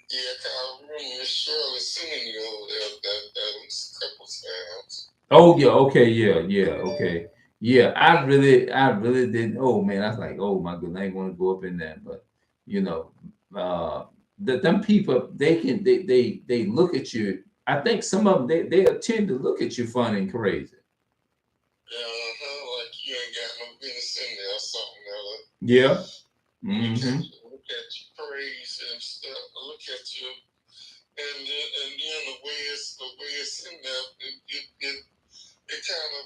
Yeah, I remember Miss Shirley singing you over there at least a couple times. Oh yeah, okay. Yeah, I really didn't. Oh man, I was like, oh my goodness, I ain't want to go up in there. But you know, them people, they look at you. I think some of them they tend to look at you funny and crazy. Like you ain't got no business in there or something else. Yeah. Look at you, praise and stuff. Look at you, and then the way it's in there, it kind of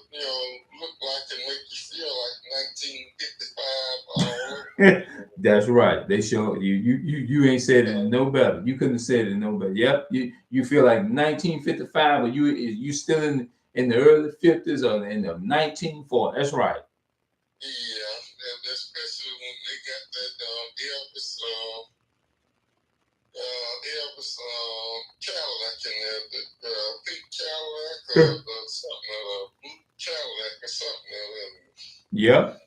look like and make you feel like 1955. That's right. They show you ain't said it no better. You couldn't have said it no better. Yep. You feel like 1955 or you still in the early 50s or in the 1940s. That's right. Yeah, especially when they got that Elvis Cadillac in there, the pink Cadillac or something, blue Cadillac or something. Yep.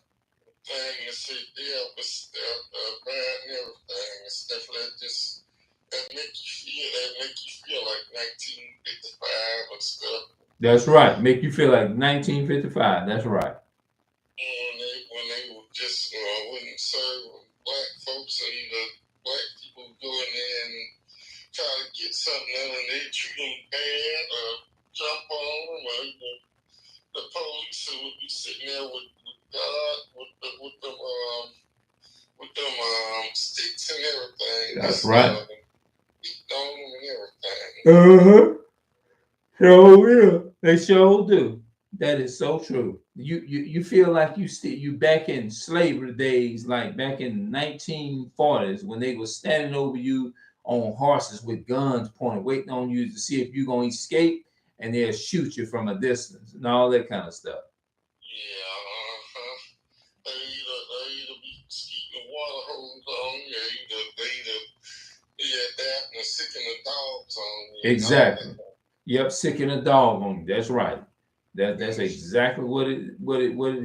Thing to see Elvis band and everything and stuff that make you feel like 1955 and stuff. That's right. Make you feel like 1955. That's right. When they were just wouldn't serve black folks or either black people go in there and try to get something out and they treat them bad or jump on them or the police who would be sitting there with God with them sticks and everything. That's right. Beat on them and everything. Sure will. They sure do. That is so true. You feel like you back in slavery days, like back in 1940s when they were standing over you on horses with guns pointed, waiting on you to see if you're gonna escape, and they'll shoot you from a distance and all that kind of stuff. Yeah, they either be keeping the water hose on you, either that and sicking the dogs on you. Exactly. Yep, sicking a dog on you. That's right. That's exactly what it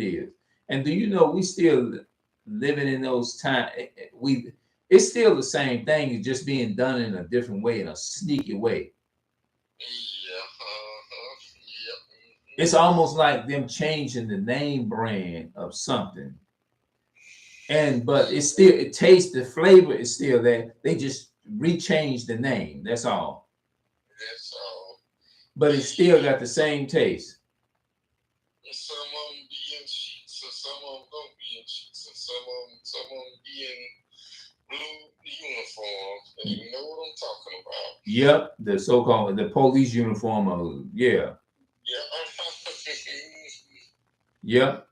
is. And do you know we still living in those times? We It's still the same thing. It's just being done in a different way, in a sneaky way. Yeah, yep. It's almost like them changing the name brand of something. But it tastes, the flavor is still there. They just rechange the name. That's all. That's all. But it still got the same taste. Some of them be in sheets, and some of them don't be in sheets, and some of them be in blue uniforms. And you know what I'm talking about. Yep, the so-called the police uniform. Yeah. Yep.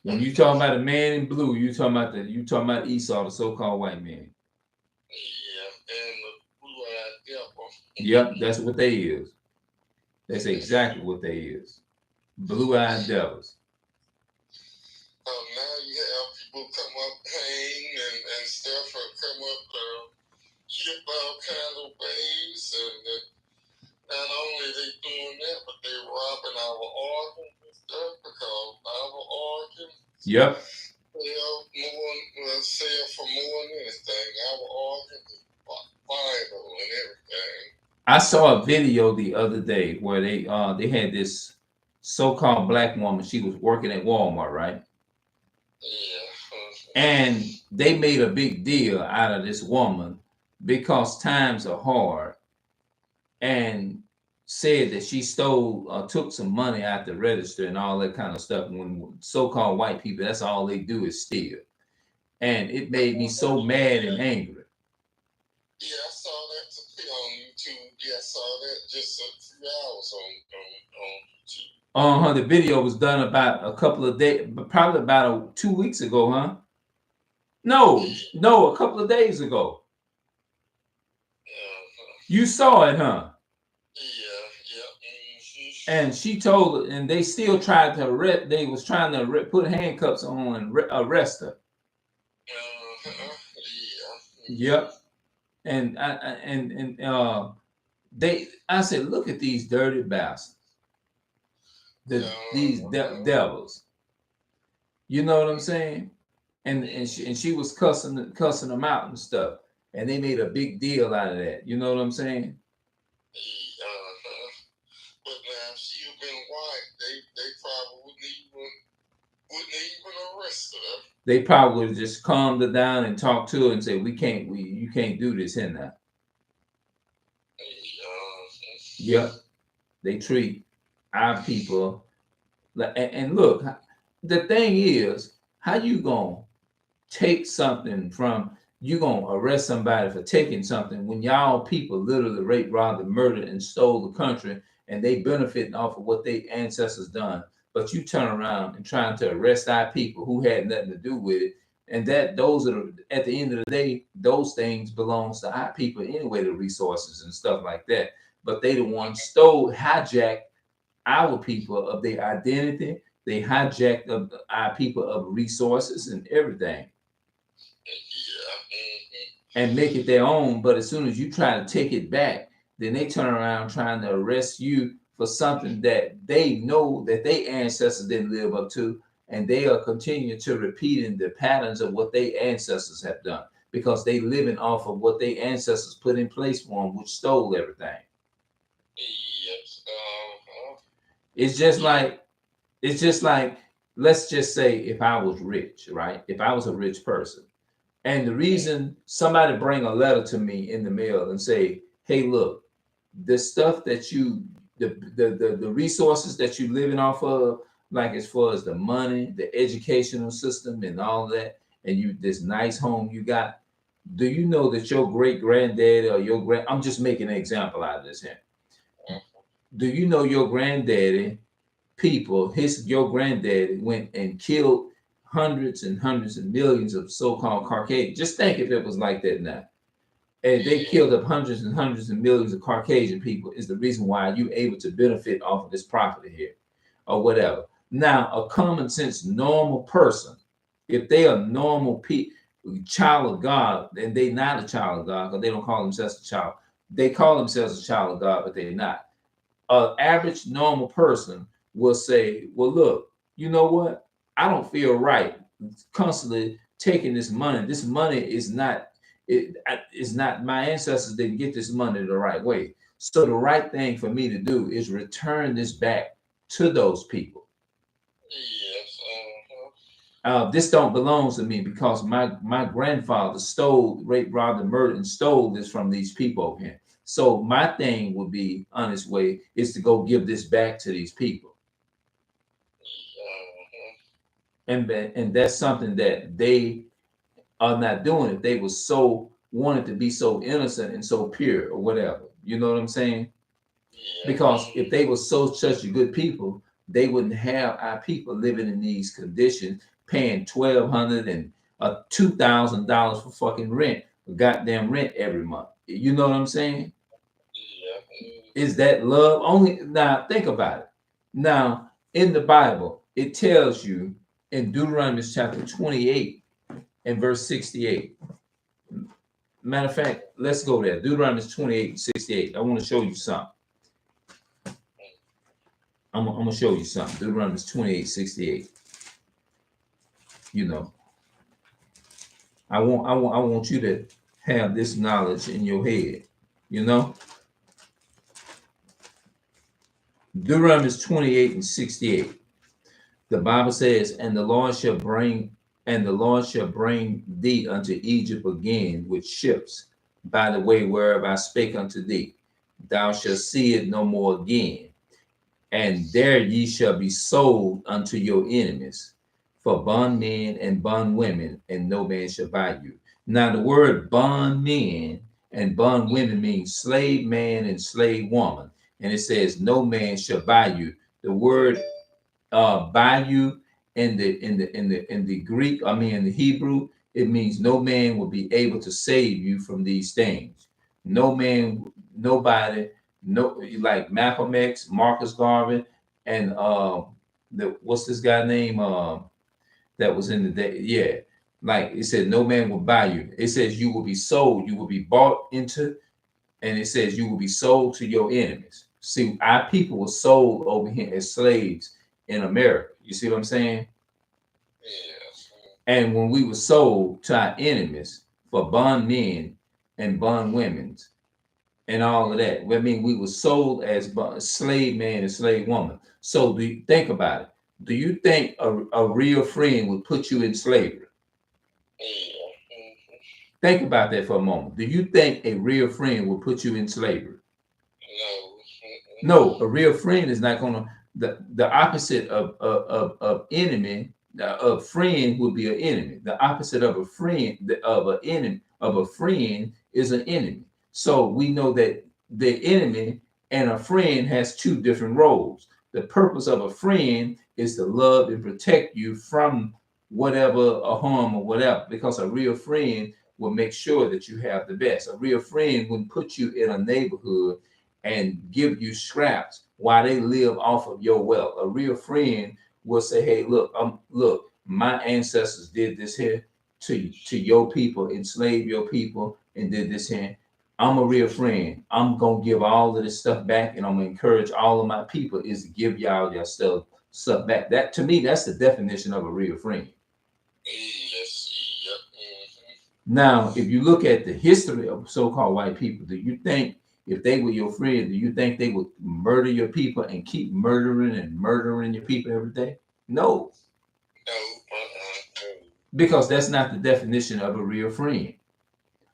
When you talking about a man in blue, you talking about Esau, the so-called white man. Yeah, and the blue-eyed devil. Yep, that's what they is. That's exactly what they is. Blue-eyed devils. Now you have people come up hang and stuff, or come up hip all kinds of ways, and not only they doing that, but they robbing our organs and stuff, because our organs. Yep. Sell for more than anything. Our organs is vital and everything. I saw a video the other day where they had this so-called black woman. She was working at Walmart, right? Yeah. And they made a big deal out of this woman because times are hard, and said that she took some money out the register and all that kind of stuff. When so-called white people, that's all they do is steal. And it made me so mad and angry. Yeah, I saw that on YouTube. Yeah, I saw that just a few hours on YouTube. The video was done about a couple of days, probably about 2 weeks ago, huh? No, a couple of days ago. You saw it, huh? Yeah. And she told, and they still tried to arrest. They was trying to put handcuffs on and arrest her. Yeah. Yep. And I said, look at these dirty bastards. These devils. You know what I'm saying? And she was cussing them out and stuff. And they made a big deal out of that. You know what I'm saying? But now if she had been white, they probably wouldn't even arrest her. They probably would have just calmed her down and talked to her and said, you can't do this here now. Yep. They treat our people and look, the thing is, how you gonna take something from, you gonna arrest somebody for taking something when y'all people literally raped, robbed, murdered, and stole the country, and they benefiting off of what their ancestors done, but you turn around and trying to arrest our people who had nothing to do with it, and those are at the end of the day, those things belongs to our people anyway, the resources and stuff like that. But they the ones hijacked our people of their identity. They hijacked our people of resources and everything. And make it their own. But as soon as you try to take it back, then they turn around trying to arrest you for something that they know that their ancestors didn't live up to, and they are continuing to repeating the patterns of what their ancestors have done, because they living off of what their ancestors put in place for them, which stole everything. Yes. It's just like, let's just say if I was rich, right? If I was a rich person, and the reason somebody bring a letter to me in the mail and say, hey, look, the stuff that the resources that you living off of, like as far as the money, the educational system and all that, and this nice home you got, do you know that your great granddaddy or I'm just making an example out of this here. Do you know your granddaddy people, your granddad went and killed hundreds and hundreds of millions of so-called Caucasians. Just think if it was like that now. And they killed up hundreds and hundreds of millions of Caucasian people is the reason why you're able to benefit off of this property here or whatever. Now, a common sense, normal person, if they are normal child of God, and they not a child of God because they don't call themselves a child. They call themselves a child of God, but they're not. An average normal person will say, well, look, you know what? I don't feel right constantly taking this money. This money is not, it's not, my ancestors didn't get this money the right way. So the right thing for me to do is return this back to those people. Yes. This don't belong to me because my grandfather stole, raped, robbed, and murdered, and stole this from these people over here. So my thing would be, honest way, is to go give this back to these people. And that's something that they are not doing. If they were so wanted to be so innocent and so pure or whatever, you know what I'm saying? Because if they were such a good people, they wouldn't have our people living in these conditions, paying $1,200 and $2,000 for fucking rent, goddamn rent every month. You know what I'm saying? Is that love? Only now think about it. Now in the Bible, it tells you in Deuteronomy chapter 28 and verse 68. Matter of fact, let's go there. Deuteronomy 28 and 68. I want to show you something. I'm gonna show you something. Deuteronomy 28, 68. You know, I want you to have this knowledge in your head. You know, Deuteronomy 28 and 68. The Bible says, and the Lord shall bring thee unto Egypt again with ships by the way whereof I spake unto thee. Thou shalt see it no more again. And there ye shall be sold unto your enemies for bondmen and bondwomen, and no man shall buy you. Now, the word bondmen and bondwomen means slave man and slave woman. And it says, no man shall buy you. The word buy you in the Greek, in the Hebrew, it means no man will be able to save you from these things. No man, nobody. No, like Malcolm X, Marcus Garvey, and what's this guy name that was in the day? Yeah, like it said, no man will buy you. It says you will be sold, you will be bought into, and it says you will be sold to your enemies. See, our people were sold over here as slaves in America. You see what I'm saying? Yes. And when we were sold to our enemies for bondmen and bondwomen, and all of that. I mean, we were sold as slave man and slave woman. So do you think about it? Do you think a real friend would put you in slavery? Think about that for a moment. Do you think a real friend will put you in slavery? No, a real friend is not going to. The opposite of enemy, of friend would be an enemy. The opposite of a friend, of an enemy, of a friend is an enemy. So we know that the enemy and a friend has two different roles. The purpose of a friend is to love and protect you from whatever, a harm or whatever, because a real friend will make sure that you have the best. A real friend wouldn't put you in a neighborhood and give you scraps while they live off of your wealth. A real friend will say, hey, look, my ancestors did this here to your people, enslaved your people, and did this here. I'm a real friend. I'm gonna give all of this stuff back, and I'm gonna encourage all of my people is to give y'all your stuff back. That, to me, that's the definition of a real friend. Now, if you look at the history of so-called white people, do you think if they were your friend, do you think they would murder your people and keep murdering your people every day? No. Because that's not the definition of a real friend.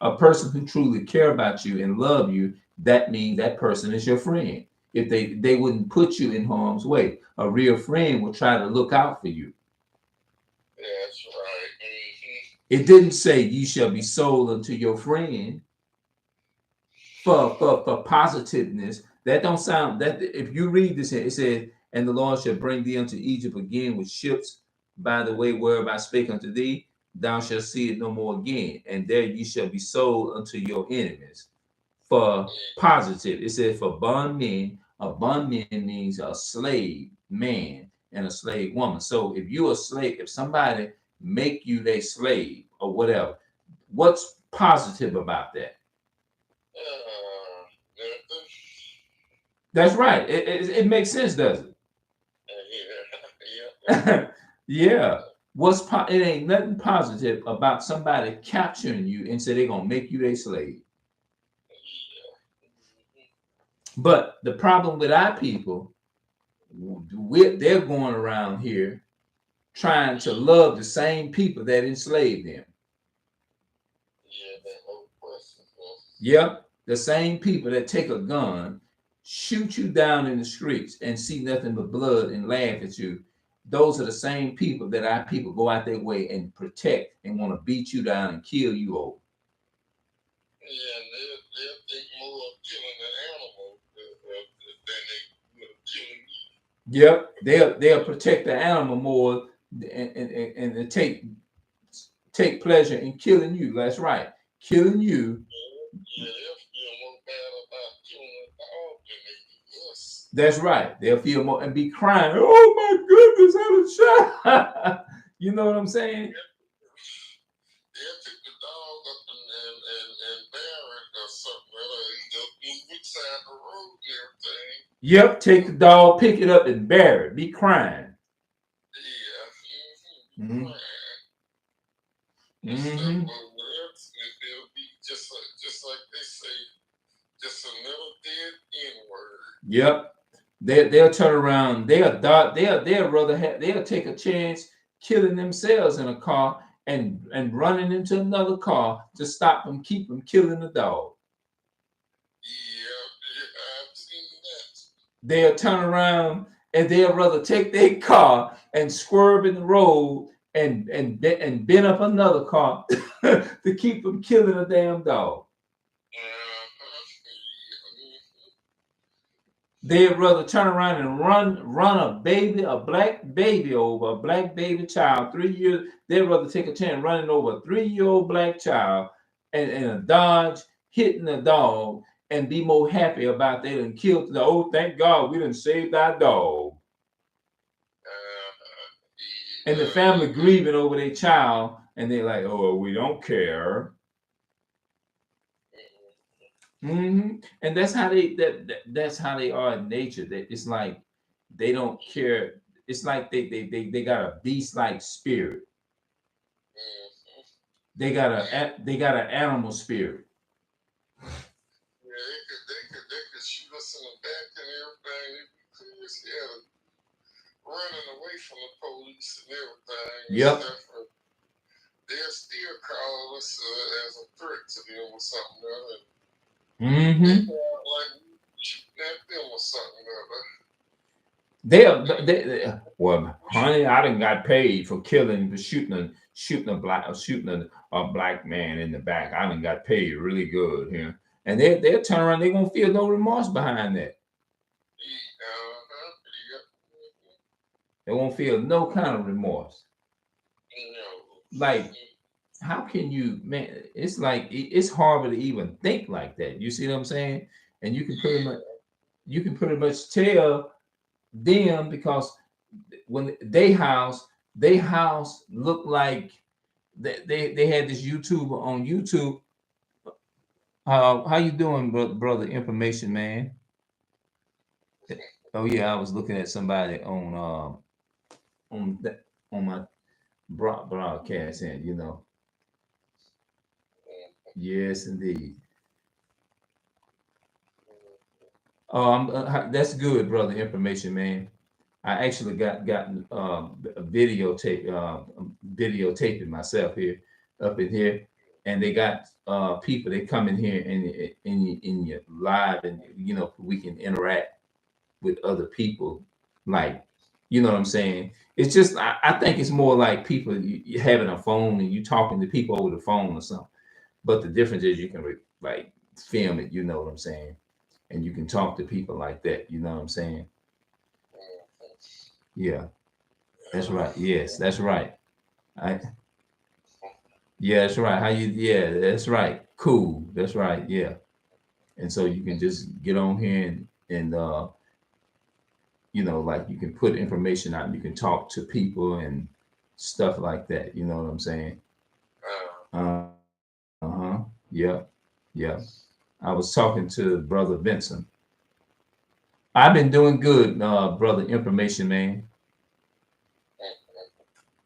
A person who truly care about you and love you, that means that person is your friend. If they wouldn't put you in harm's way. A real friend will try to look out for you. That's right. It didn't say you shall be sold unto your friend for positiveness. That don't sound, that if you read this, it says, And the Lord shall bring thee unto Egypt again with ships by the way whereof I spake unto thee. Thou shalt see it no more again, and there ye shall be sold unto your enemies. For positive, it says for bondmen, a bondman means a slave man and a slave woman. So if you're a slave, if somebody make you their slave or whatever, what's positive about that? That's right. It makes sense, doesn't it? Yeah. It ain't nothing positive about somebody capturing you and say they're gonna make you their slave. But the problem with our people, they're going around here trying to love the same people that enslaved them. Yep, the same people that take a gun, shoot you down in the streets, and see nothing but blood and laugh at you. Those are the same people that our people go out their way and protect and want to beat you down and kill you over. Yeah, they'll think more of killing an animal than they will killing you. Yep, they'll protect the animal more and take pleasure in killing you. That's right, killing you. Yeah, they'll feel more bad about killing a dog than they do us. That's right. They'll feel more and be crying. Oh my goodness, I was shot. You know what I'm saying? They'll take the dog up and bury it or something. Which side of the road and everything. Yep, take the dog, pick it up, and bury it. Be crying. Yeah. Mm-hmm. Mm-hmm. It'll be just like they say, just another dead N-word. Yep. They'll turn around. They'll take a chance killing themselves in a car and running into another car to stop them, keep them killing the dog. Yeah, I've seen that. They'll turn around and they'll rather take their car and swerve in the road and bend up another car to keep them killing a damn dog. They'd rather turn around and run a black baby over, a black baby child, 3 years. They'd rather take a chance running over a 3-year-old black child and a Dodge hitting a dog and be more happy about that and killed the thank God we done saved our dog. And the family grieving over their child, and they're like, oh, we don't care. Mm-hmm. And that's how that's how they are in nature. That it's like they don't care. It's like they got a beast-like spirit. They got an animal spirit. Yeah, they could shoot us in the back and everything. Yeah, running away from the police and everything. Yep. They'll still call us as a threat to them or something. Mm-hmm. Like shooting at them or something. They well, honey, I done got paid for shooting a black man in the back. I done got paid really good here. And they'll turn around, they're gonna feel no remorse behind that. They won't feel no kind of remorse. Like, how can you, man? It's like it's horrible to even think like that. You see what I'm saying? And you can pretty much tell them because when they house looked like they had this YouTuber on YouTube. How you doing, brother? Information man. Oh yeah, I was looking at somebody on my broadcast, and you know. Yes, indeed. That's good, brother. Information, man. I actually got a videotaping myself here up in here, and they got people. They come in here in your live, and you know we can interact with other people. Like, you know what I'm saying? It's just I think it's more like people you having a phone and you talking to people over the phone or something. But the difference is you can like film it. You know what I'm saying? And you can talk to people like that. You know what I'm saying? Yeah, that's right. Yes, that's right. I Yeah, that's right. How you? Yeah, that's right. Cool. That's right. Yeah. And so you can just get on here and like you can put information out. And you can talk to people and stuff like that. You know what I'm saying? Uh-huh. Yeah. Yeah. I was talking to Brother Vincent. I've been doing good, brother. Information man.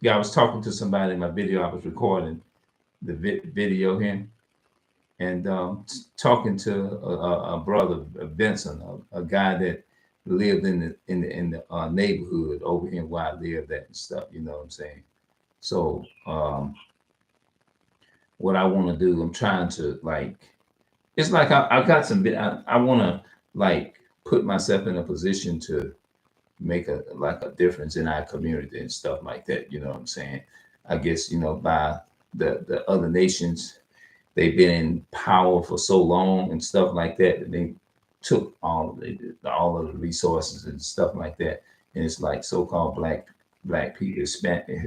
Yeah, I was talking to somebody in my video. I was recording the video here, and talking to a brother Vincent, a guy that lived in the neighborhood over here where I lived at and stuff. You know what I'm saying? So what I want to do, I'm trying to like. It's like I got some bit. I want to like put myself in a position to make a difference in our community and stuff like that. You know what I'm saying? I guess by the other nations, they've been in power for so long and stuff like that, that they took all of the resources and stuff like that. And it's like so-called black people,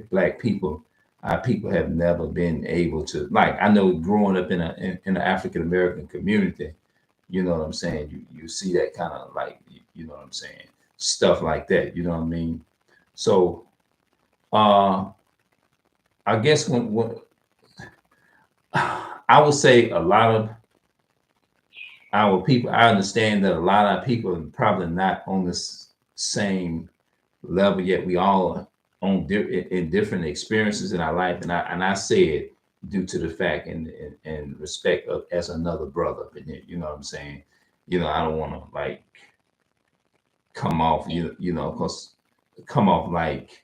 black people, our people have never been able to, like, I know growing up in the African American community, you know what I'm saying? You see that kind of like, you know what I'm saying? Stuff like that, you know what I mean? So uh I guess when I would say a lot of our people, I understand that a lot of people are probably not on the same level yet. We all are on in different experiences in our life, and I say it due to the fact and respect of as another brother up in here. You know what I'm saying? I don't want to like come off because come off like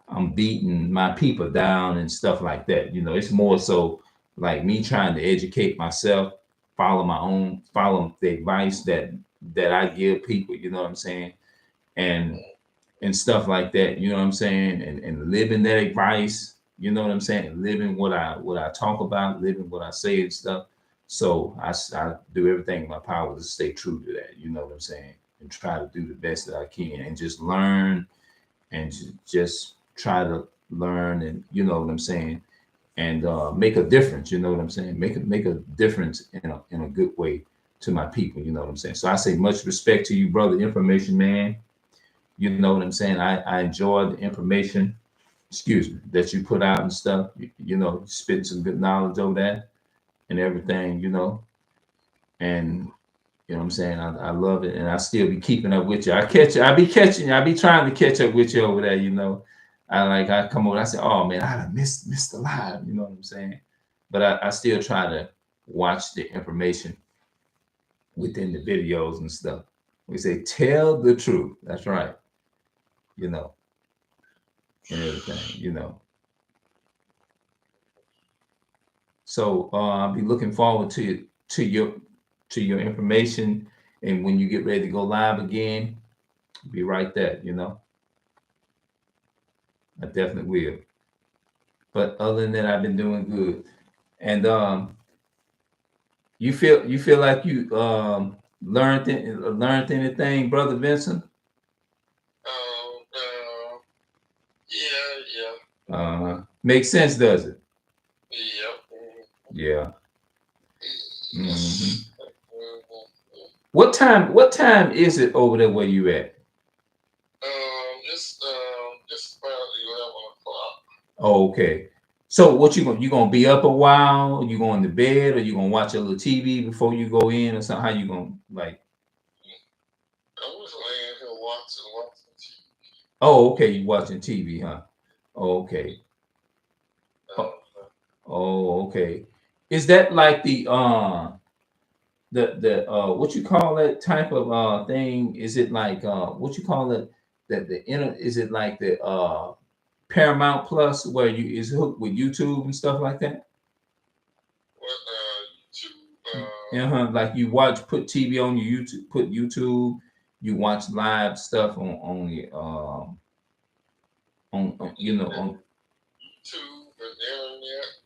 I'm beating my people down and stuff like that. It's more so like me trying to educate myself, follow the advice that I give people, you know what I'm saying? And stuff like that, you know what I'm saying? And living that advice, you know what I'm saying? Living what I talk about, living what I say and stuff. So I do everything in my power to stay true to that, you know what I'm saying? And try to do the best that I can and just learn and just try to learn, and you know what I'm saying, and make a difference. You know what I'm saying? Make a difference in a good way to my people. You know what I'm saying? So I say much respect to you, brother. Information man. You know what I'm saying? I enjoy the information. Excuse me, that you put out and stuff. Spitting some good knowledge over that and everything. And you know what I'm saying? I love it, and I still be keeping up with you. I be catching you. I be trying to catch up with you over there. I come over. I say, oh man, I done missed a lot. You know what I'm saying? But I still try to watch the information within the videos and stuff. We say, tell the truth. That's right. You know, and everything. So I'll be looking forward to your information, and when you get ready to go live again, be right there. I definitely will. But other than that, I've been doing good. And you feel like you learned anything, brother Vincent? Yeah. Makes sense, does it? Yep. Yeah. Hmm. What time is it over there where you at? Just about 11 o'clock. Oh, okay. So what you gonna be up a while? You going to bed, or you gonna watch a little TV before you go in, or something? How you gonna like? I was laying here watching TV. Oh, okay. You watching TV, huh? Oh, okay. Oh, okay. Is that like the what you call that type of thing? Is it like what you call it? That the inner is it like the Paramount Plus where you is hooked with YouTube and stuff like that? YouTube. Like you put TV on your YouTube, put YouTube, you watch live stuff on your on on YouTube and internet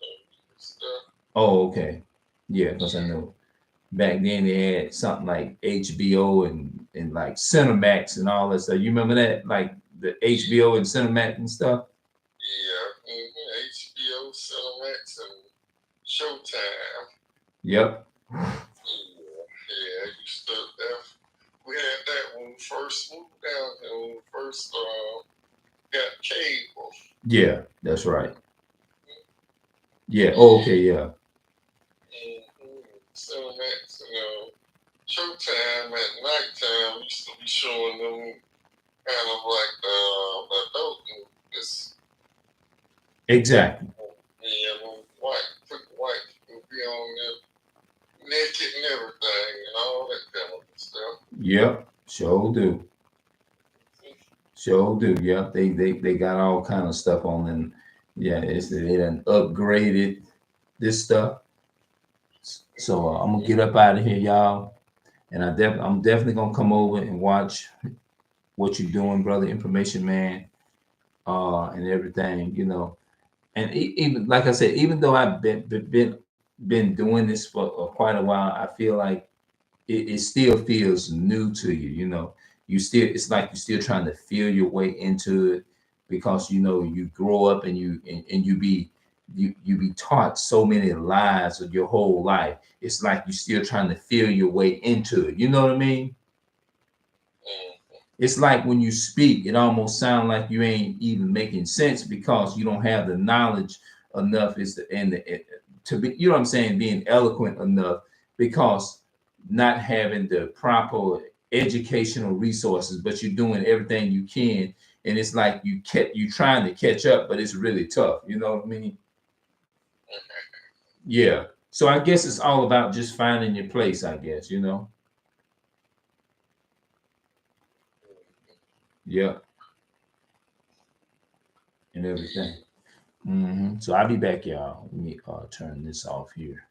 and stuff. Oh, okay. Yeah, because I know back then they had something like HBO and like Cinemax and all that stuff. You remember that? Like the HBO and Cinemax and stuff. Yeah, HBO, Cinemax, and Showtime. Yep. Yeah, I used to have, we had that when we first moved down here, when we first got cable. Yeah, that's right. Yeah. Oh, okay. Yeah. Cinemax, Showtime at nighttime used to be showing them kind of like the adult movies. Exactly. Yeah, when white people be on there naked and everything and all that kind of stuff. Yep. Sure do. Sure do. Yep. They got all kind of stuff on them. Yeah. They done upgraded this stuff. So I'm gonna get up out of here, y'all. And I'm definitely gonna come over and watch what you're doing, brother. Information man, and everything, And even like I said, even though I've been doing this for quite a while, I feel like it still feels new to you. It's like you're still trying to feel your way into it because you grow up and you be taught so many lies of your whole life. It's like you're still trying to feel your way into it. You know what I mean? It's like when you speak, it almost sounds like you ain't even making sense because you don't have the knowledge enough to be, you know what I'm saying, being eloquent enough because not having the proper educational resources, but you're doing everything you can, and it's like you trying to catch up, but it's really tough. You know what I mean? Yeah. So I guess it's all about just finding your place, I guess, Yeah, and everything. So I'll be back, y'all. Let me turn this off here.